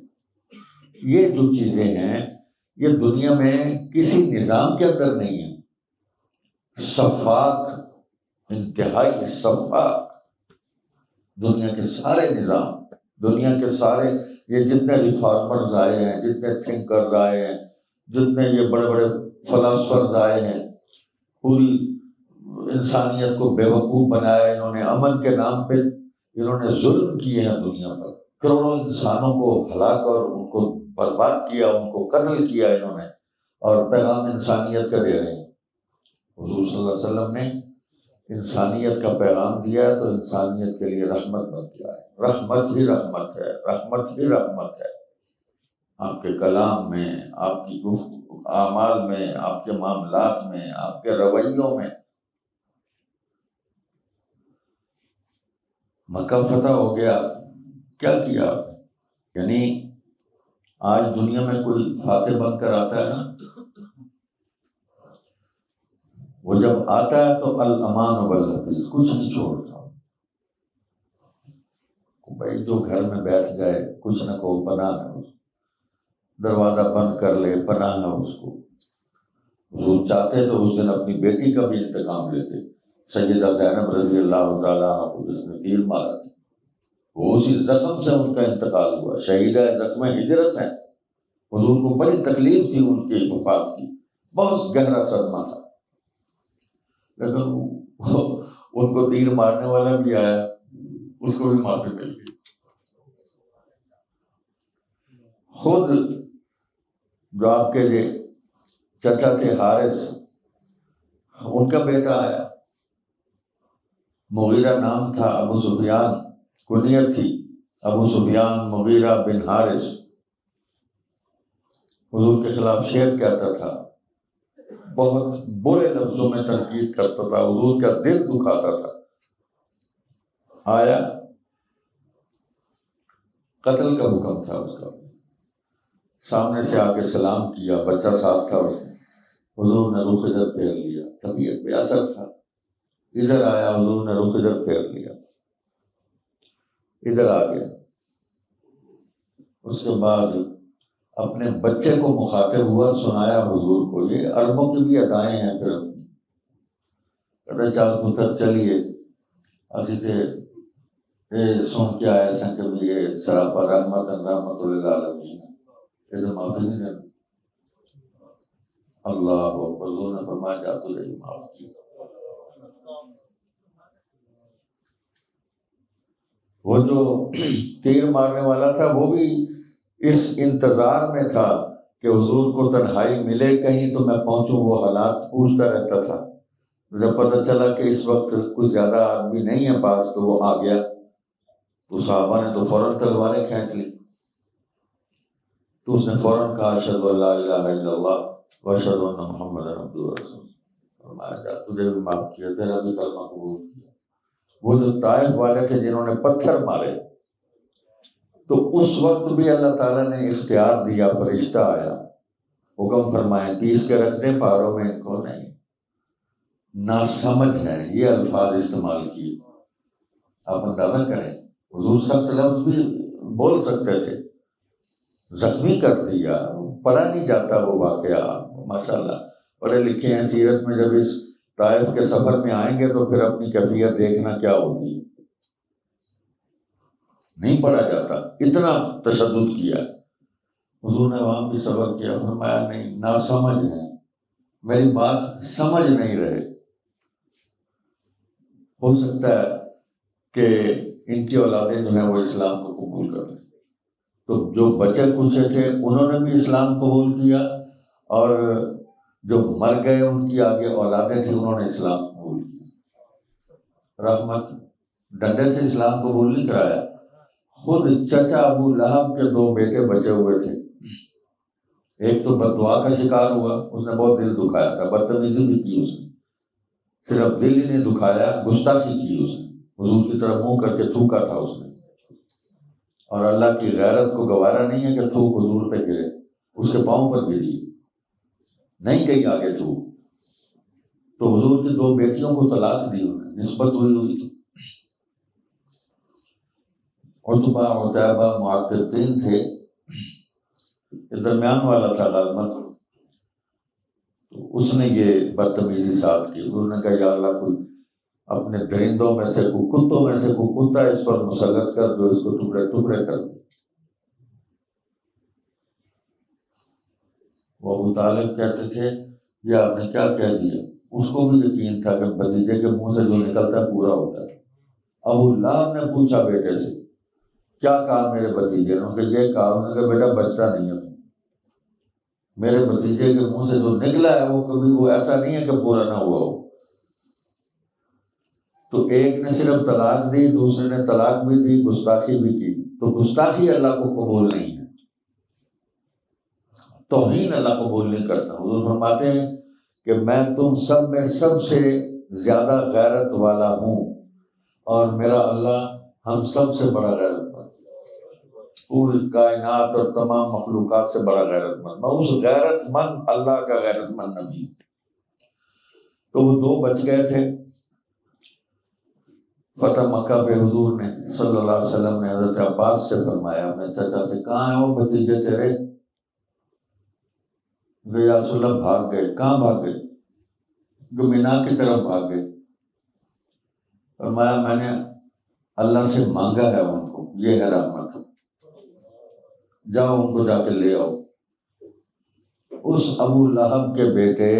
یہ جو چیزیں ہیں یہ دنیا میں کسی نظام کے اندر نہیں ہے۔ شفاق، انتہائی شفاق، دنیا کے سارے نظام، دنیا کے سارے یہ جتنے ریفارمرز آئے ہیں، جتنے تھنکرز آئے ہیں، جتنے یہ بڑے بڑے فلاسفرز آئے ہیں، پوری انسانیت کو بیوقوف بنایا انہوں نے، امن کے نام پہ انہوں نے ظلم کیے ہیں دنیا پر، کروڑوں انسانوں کو ہلاک اور ان کو برباد کیا، ان کو قتل کیا انہوں نے، اور پیغام انسانیت کا دے رہے ہیں۔ حضور صلی اللہ علیہ وسلم نے انسانیت کا پیغام دیا ہے تو انسانیت کے لیے رحمت بن گیا ہے۔ رحمت ہی رحمت ہے، رحمت ہی رحمت ہے، آپ کے کلام میں، آپ کی گفتگو، اعمال میں، آپ کے معاملات میں، آپ کے رویوں میں۔ مکہ فتح ہو گیا، کیا کیا آپ نے؟ یعنی آج دنیا میں کوئی فاتح بن کر آتا ہے نا، وہ جب آتا ہے تو الامان والحفیظ، کچھ نہیں چھوڑتا بھائی، جو گھر میں بیٹھ جائے کچھ نہ کو پناہ ہے، اس دروازہ بند کر لے، پناہ ہے اس کو۔ وہ چاہتے تو اس دن اپنی بیٹی کا بھی انتقام لیتے، سیدہ زینب رضی اللہ تعالیٰ عنہ کو جس نے تیر مارا تھا، وہ اسی زخم سے ان کا انتقال ہوا، شہیدہ زخم ہجرت ہیں۔ حضور کو بڑی تکلیف تھی ان کی وفات کی، بہت گہرا صدمہ تھا، لیکن ان کو تیر مارنے والا بھی آیا، اس کو بھی معافی مل گئی۔ خود جو آپ کے لیے چچا تھے حارث، ان کا بیٹا آیا، مغیرہ نام تھا، ابو سفیان کنیت تھی، ابو سفیان مغیرہ بن حارث، حضور کے خلاف شعر کہتا تھا، بہت برے لفظوں میں تنقید کرتا تھا، حضور کا دل دکھاتا تھا۔ آیا، قتل کا حکم تھا اس کا، سامنے سے آ کے سلام کیا، بچہ ساتھ تھا اس میں، حضور نے رخ ادھر پھیر لیا، طبیعت پہ اثر تھا، ادھر آیا، حضور نے رخ ادھر پھیر لیا، ادھر آ گیا۔ اس کے بعد اپنے بچے کو مخاطب ہوا، سنایا حضور کو، یہ عربوں کی بھی ادائیں ہیں پھر اپنی، کہتے چال پتر چلیے، اسی تھے سن کے آئے سن کہ یہ سراپا رحمت للعالمین ہے، اسے معافی نہیں دینا۔ اللہ اکبر، حضور نے فرمایا جا تو رہی معاف کی۔ وہ جو تیر مارنے والا تھا وہ بھی اس انتظار میں تھا کہ حضور کو تنہائی ملے کہیں تو میں پہنچوں، وہ حالات پوچھتا رہتا تھا۔ جب پتہ چلا کہ اس وقت کچھ زیادہ آدمی نہیں ہے پاس تو وہ آ گیا، تو صحابہ نے تو فوراً تلواریں کھینچ لی، تو اس نے فوراً کہا اشہد ان لا الہ الا اللہ واشہد ان محمد عبدہ ورسولہ، فرمایا جا تجھے بھی معاف کیا، تیرا بھی کلمہ قبول کیا۔ وہ جو طائف والے تھے جنہوں نے پتھر مارے، تو اس وقت بھی اللہ تعالیٰ نے اختیار دیا، فرشتہ آیا، حکم فرمائے پیس کے رکھ دیں پہاڑوں میں ان کو، نہیں، ناسمجھ ہیں یہ الفاظ استعمال کیے۔ آپ اندازہ کریں، حضور سخت لفظ بھی بول سکتے تھے، زخمی کر دیا، پڑھا نہیں جاتا وہ واقعہ۔ ماشاءاللہ پڑھے لکھے ہیں، سیرت میں جب اس طائف کے سفر میں آئیں گے تو پھر اپنی کیفیت دیکھنا کیا ہوتی ہے، نہیں پڑھا جاتا، اتنا تشدد کیا۔ حضور نے وہاں بھی صبر کیا، فرمایا نہیں، ناسمجھ ہیں، میری بات سمجھ نہیں رہے، ہو سکتا ہے کہ ان کی اولادیں جو ہیں وہ اسلام کو قبول کر لیں۔ تو جو بچے کچھ تھے انہوں نے بھی اسلام قبول کیا، اور جو مر گئے ان کی آگے اولادیں تھیں انہوں نے اسلام قبول کیا۔ رحمت ڈنڈے سے اسلام قبول نہیں کرایا، خود چچا ابو لہب کے 2 بیٹے بچے ہوئے تھے، ایک تو بد دعا کا شکار ہوا، اس نے بہت دل دکھایا تھا، بدتمیزی بھی کی اس نے، صرف دل ہی نہیں دکھایا، گستاخی کی اس نے، حضور کی طرف منہ کر کے تھوکا تھا اس نے، اور اللہ کی غیرت کو گوارا نہیں ہے کہ تھوک حضور پہ گرے، اس کے پاؤں پر گری، نہیں کہیں آگے تھوک، تو حضور کی 2 بیٹیوں کو طلاق دی انہوں نے، نسبت ہوئی تھی، عتبہ عتیبہ معتب 3 تھے، یہ درمیان والا تھا غالباً، تو اس نے یہ بدتمیزی ساتھ کی، انہوں نے کہا یا اللہ کوئی اپنے درندوں میں سے کوئی کتوں میں سے کوئی کتا اس پر مسلط کر دو، اس کو ٹکڑے ٹکڑے کر دو۔ وہ ابو طالب کہتے تھے یہ آپ نے کیا کہہ دیا، اس کو بھی یقین تھا کہ بھتیجے کے منہ سے جو نکلتا ہے پورا ہوتا ہے۔ ابو لہب نے پوچھا بیٹے سے کیا کہا میرے بھتیجے نے، انہوں نے یہ کہا، انہوں نے کہا بیٹا بچہ نہیں ہے، میرے بھتیجے کے منہ سے جو نکلا ہے وہ کبھی وہ ایسا نہیں ہے کہ پورا نہ ہوا ہو۔ تو ایک نے صرف طلاق دی، دوسرے نے طلاق بھی دی، گستاخی بھی کی، تو گستاخی اللہ کو قبول نہیں ہے، توہین اللہ قبول نہیں کرتا۔ حضور فرماتے ہیں کہ میں تم سب میں سب سے زیادہ غیرت والا ہوں، اور میرا اللہ ہم سب سے بڑا غیرت مند، پوری کائنات اور تمام مخلوقات سے بڑا غیرت مند، میں اس غیرت مند اللہ کا غیرت مند نبی ہوں۔ تو وہ 2 بچ گئے تھے۔ فتح مکہ پہ حضور نے صلی اللہ علیہ وسلم نے حضرت عباس سے فرمایا اپنے چچا سے، کہاں ہیں وہ بھتیجے تیرے؟ کہ یا رسول اللہ بھاگ گئے۔ کہاں بھاگ گئے؟ کہ مینا کی طرف بھاگ گئے۔ فرمایا میں نے اللہ سے مانگا ہے ان کو، یہ ہے رحمت، جاؤ ان کو جا کے لے آؤ۔ اس ابو لہب کے بیٹے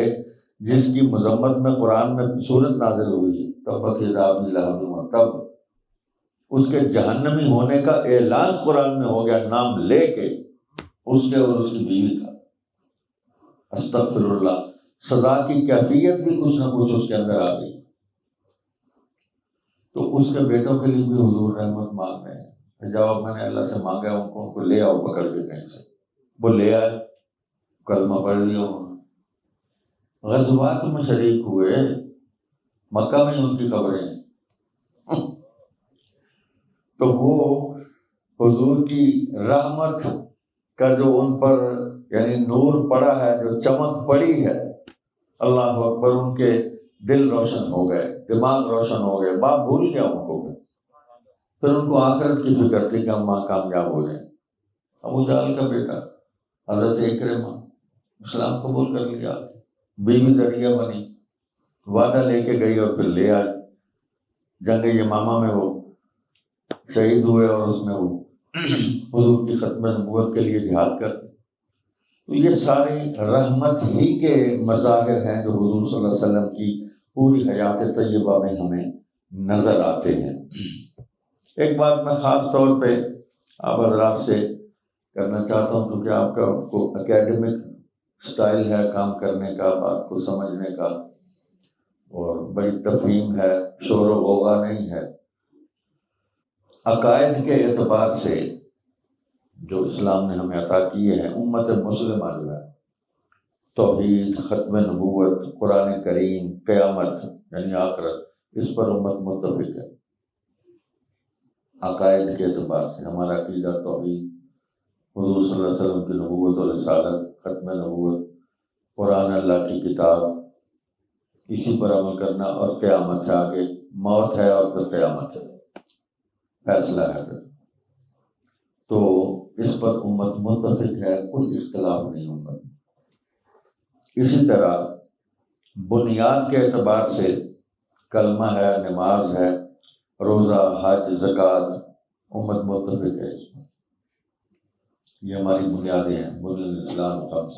جس کی مذمت میں قرآن میں سورت نازل ہوئی ہے، تبت یدا ابی لہب وتب، اس کے جہنمی ہونے کا اعلان قرآن میں ہو گیا، نام لے کے اس کے اور اس کی بیوی کا۔ استغفر اللہ، سزا کی کیفیت بھی کچھ نہ کچھ اس کے اندر آ گئی۔ تو اس کے بیٹوں کے لیے بھی حضور رحمت مانگ رہے ہیں، جواب میں نے اللہ سے مانگا ان کو لے آؤ پکڑ کے کہیں سے۔ وہ لے آئے، کلمہ پڑھ لیا انہوں نے، غزوات میں شریک ہوئے، مکہ میں ان کی قبریں ہیں۔ تو وہ حضور کی رحمت کا جو ان پر یعنی نور پڑا ہے، جو چمک پڑی ہے، اللہ اکبر، ان کے دل روشن ہو گئے، دماغ روشن ہو گئے، باپ بھول گیا ان کو۔ پھر ان کو آخرت کی فکر تھی کہ ہم وہاں کامیاب ہو جائیں۔ ابو جہل کا بیٹا حضرت اکرمہ اسلام قبول کر لیا، بیوی ذریعہ بنی، وعدہ لے کے گئی اور پھر لے آئی۔ جنگ یمامہ میں وہ شہید ہوئے اور اس میں وہ حضور کی ختم نبوت کے لیے جہاد کر۔ تو یہ سارے رحمت ہی کے مظاہر ہیں جو حضور صلی اللہ علیہ وسلم کی پوری حیات طیبہ میں ہمیں نظر آتے ہیں۔ ایک بات میں خاص طور پہ آپ حضرات سے کرنا چاہتا ہوں، کیونکہ آپ کا کو اکیڈمک سٹائل ہے کام کرنے کا، بات کو سمجھنے کا، اور بڑی تفہیم ہے، شور و غوغا نہیں ہے۔ عقائد کے اعتبار سے جو اسلام نے ہمیں عطا کیے ہیں، امت مسلمہ جو ہے، توحید، ختم نبوت، قرآن کریم، قیامت یعنی آخرت، اس پر امت متفق ہے۔ عقائد کے اعتبار سے ہمارا عقیدہ توحید، حضور صلی اللہ علیہ وسلم کی نبوت اور رسالت، ختم نبوت، قرآن اللہ کی کتاب، اسی پر عمل کرنا، اور قیامت ہے، آگے موت ہے اور پھر قیامت ہے، فیصلہ ہے۔ تو اس پر امت متفق ہے، کوئی اختلاف نہیں امت۔ اسی طرح بنیاد کے اعتبار سے کلمہ ہے، نماز ہے، روزہ، حج، زکوٰۃ، امت متفق ہے اس میں۔ یہ ہماری بنیادیں ہیں، بنیاد اسلام خمس۔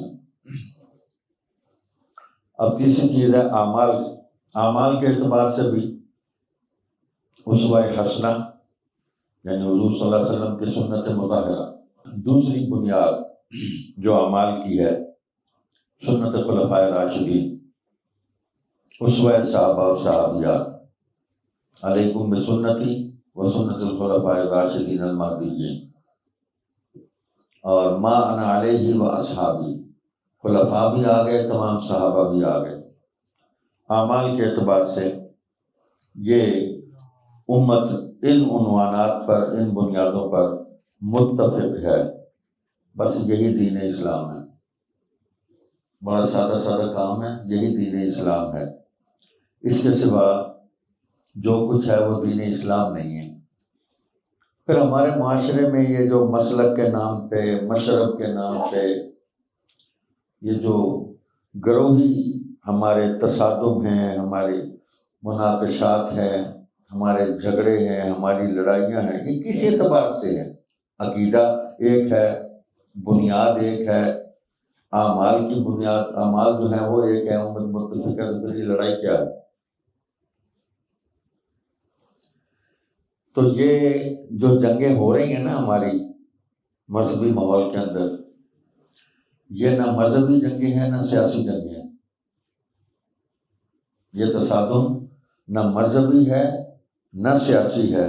اب تیسری چیز ہے اعمال۔ اعمال کے اعتبار سے بھی اسوہ حسنہ یعنی حضور صلی اللہ علیہ وسلم کی سنت مطہرہ۔ دوسری بنیاد جو اعمال کی ہے، سنت خلفائے راشدین، اسوہ صحابہ اور صحابیات۔ علیکم بسنتی و سنت الخلفاء الراشدین المہدیین، اور ما انا علیہ و اصحابی، خلفاء بھی آ گئے، تمام صحابہ بھی آ گئے۔ اعمال کے اعتبار سے یہ امت ان عنوانات پر، ان بنیادوں پر متفق ہے۔ بس یہی دین اسلام ہے، بڑا سادہ سادہ کام ہے، یہی دین اسلام ہے۔ اس کے سوا جو کچھ ہے وہ دین اسلام نہیں ہے۔ پھر ہمارے معاشرے میں یہ جو مسلک کے نام پہ، مشرب کے نام پہ یہ جو گروہی ہمارے تصادم ہیں، ہماری مناقشات ہیں، ہمارے جھگڑے ہیں، ہماری لڑائیاں ہیں، یہ کس اعتبار سے ہے؟ عقیدہ ایک ہے، بنیاد ایک ہے، اعمال کی بنیاد، اعمال جو ہیں وہ ایک ہے، امت متفق ہے، تو پھر یہ لڑائی کیا ہے؟ تو یہ جو جنگیں ہو رہی ہیں نا ہماری مذہبی ماحول کے اندر، یہ نہ مذہبی جنگیں ہیں نہ سیاسی جنگیں ہیں۔ یہ تصادم نہ مذہبی ہے نہ سیاسی ہے،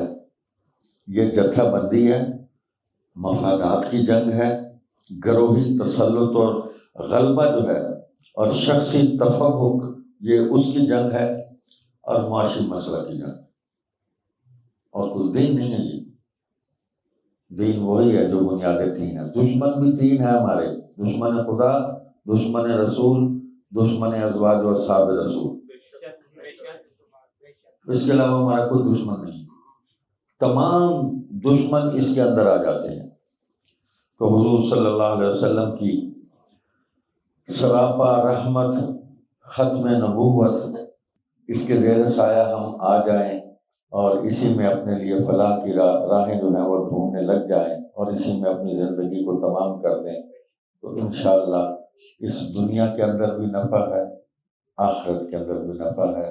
یہ جتھہ بندی ہے، مفادات کی جنگ ہے، گروہی تسلط اور غلبہ جو ہے اور شخصی تفوق، یہ اس کی جنگ ہے، اور معاشی مسئلہ کی جنگ، اور کوئی دین نہیں ہے۔ یہ دین وہی ہے جو بنیادیں تین ہیں۔ دشمن بھی تین ہیں ہمارے، دشمن خدا، دشمن رسول، دشمن ازواج و اصحاب رسول، اس کے علاوہ ہمارا کوئی دشمن نہیں۔ تمام دشمن اس کے اندر آ جاتے ہیں۔ تو حضور صلی اللہ علیہ وسلم کی سراپا رحمت، ختم نبوت، اس کے زیر سایہ ہم آ جائیں اور اسی میں اپنے لیے فلاح کی راہیں جو ہیں وہ ڈھونڈنے لگ جائیں اور اسی میں اپنی زندگی کو تمام کر دیں، تو انشاءاللہ اس دنیا کے اندر بھی نفع ہے، آخرت کے اندر بھی نفع ہے،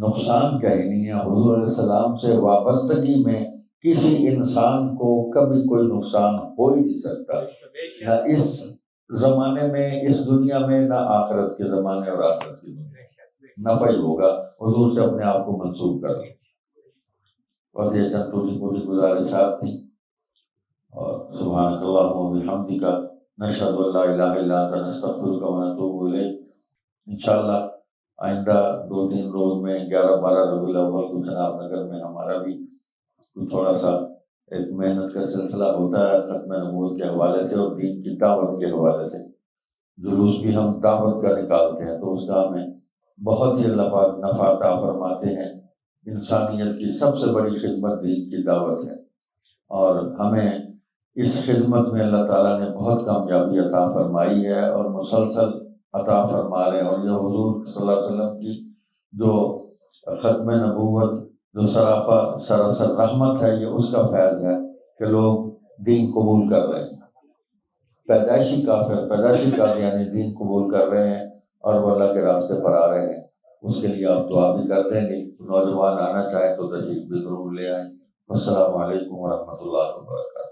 نقصان کہیں نہیں ہے۔ حضور علیہ السلام سے وابستگی میں کسی انسان کو کبھی کوئی نقصان ہو ہی نہیں سکتا، نہ اس زمانے میں، اس دنیا میں، نہ آخرت کے زمانے اور آخرت کے دنیا، نفع ہی ہوگا۔ حضور سے اپنے آپ کو منسوب کر لیں۔ بس یہ چند ٹوٹی پوٹی گزارشات تھیں، اور سبحانک اللہم و بحمدک نشہد ان لا الہ الا انت نستغفرک و نتوب الیک۔ انشاءاللہ آئندہ 2-3 روز میں 11-12 ربیع الاول کو جناب نگر میں ہمارا بھی تھوڑا سا ایک محنت کا سلسلہ ہوتا ہے ختم نبوت کے حوالے سے اور دین کی دعوت کے حوالے سے۔ جلوس بھی ہم دعوت کا نکالتے ہیں، تو اس کا ہمیں بہت ہی اللہ پاک نفع عطا فرماتے ہیں۔ انسانیت کی سب سے بڑی خدمت دین کی دعوت ہے، اور ہمیں اس خدمت میں اللہ تعالیٰ نے بہت کامیابی عطا فرمائی ہے اور مسلسل عطا فرما رہے ہیں۔ اور یہ حضور صلی اللہ علیہ وسلم کی جو ختم نبوت، جو سراپا سراسر رحمت ہے، یہ اس کا فیض ہے کہ لوگ دین قبول کر رہے ہیں۔ پیدائشی کافر، پیدائشی قادیانی دین قبول کر رہے ہیں اور وہ اللہ کے راستے پر آ رہے ہیں۔ اس کے لیے آپ دعا بھی کر دیں گے۔ نوجوان آنا چاہیں تو تشریف بھی ضرور لے آئیں۔ السلام علیکم ورحمۃ اللہ وبرکاتہ۔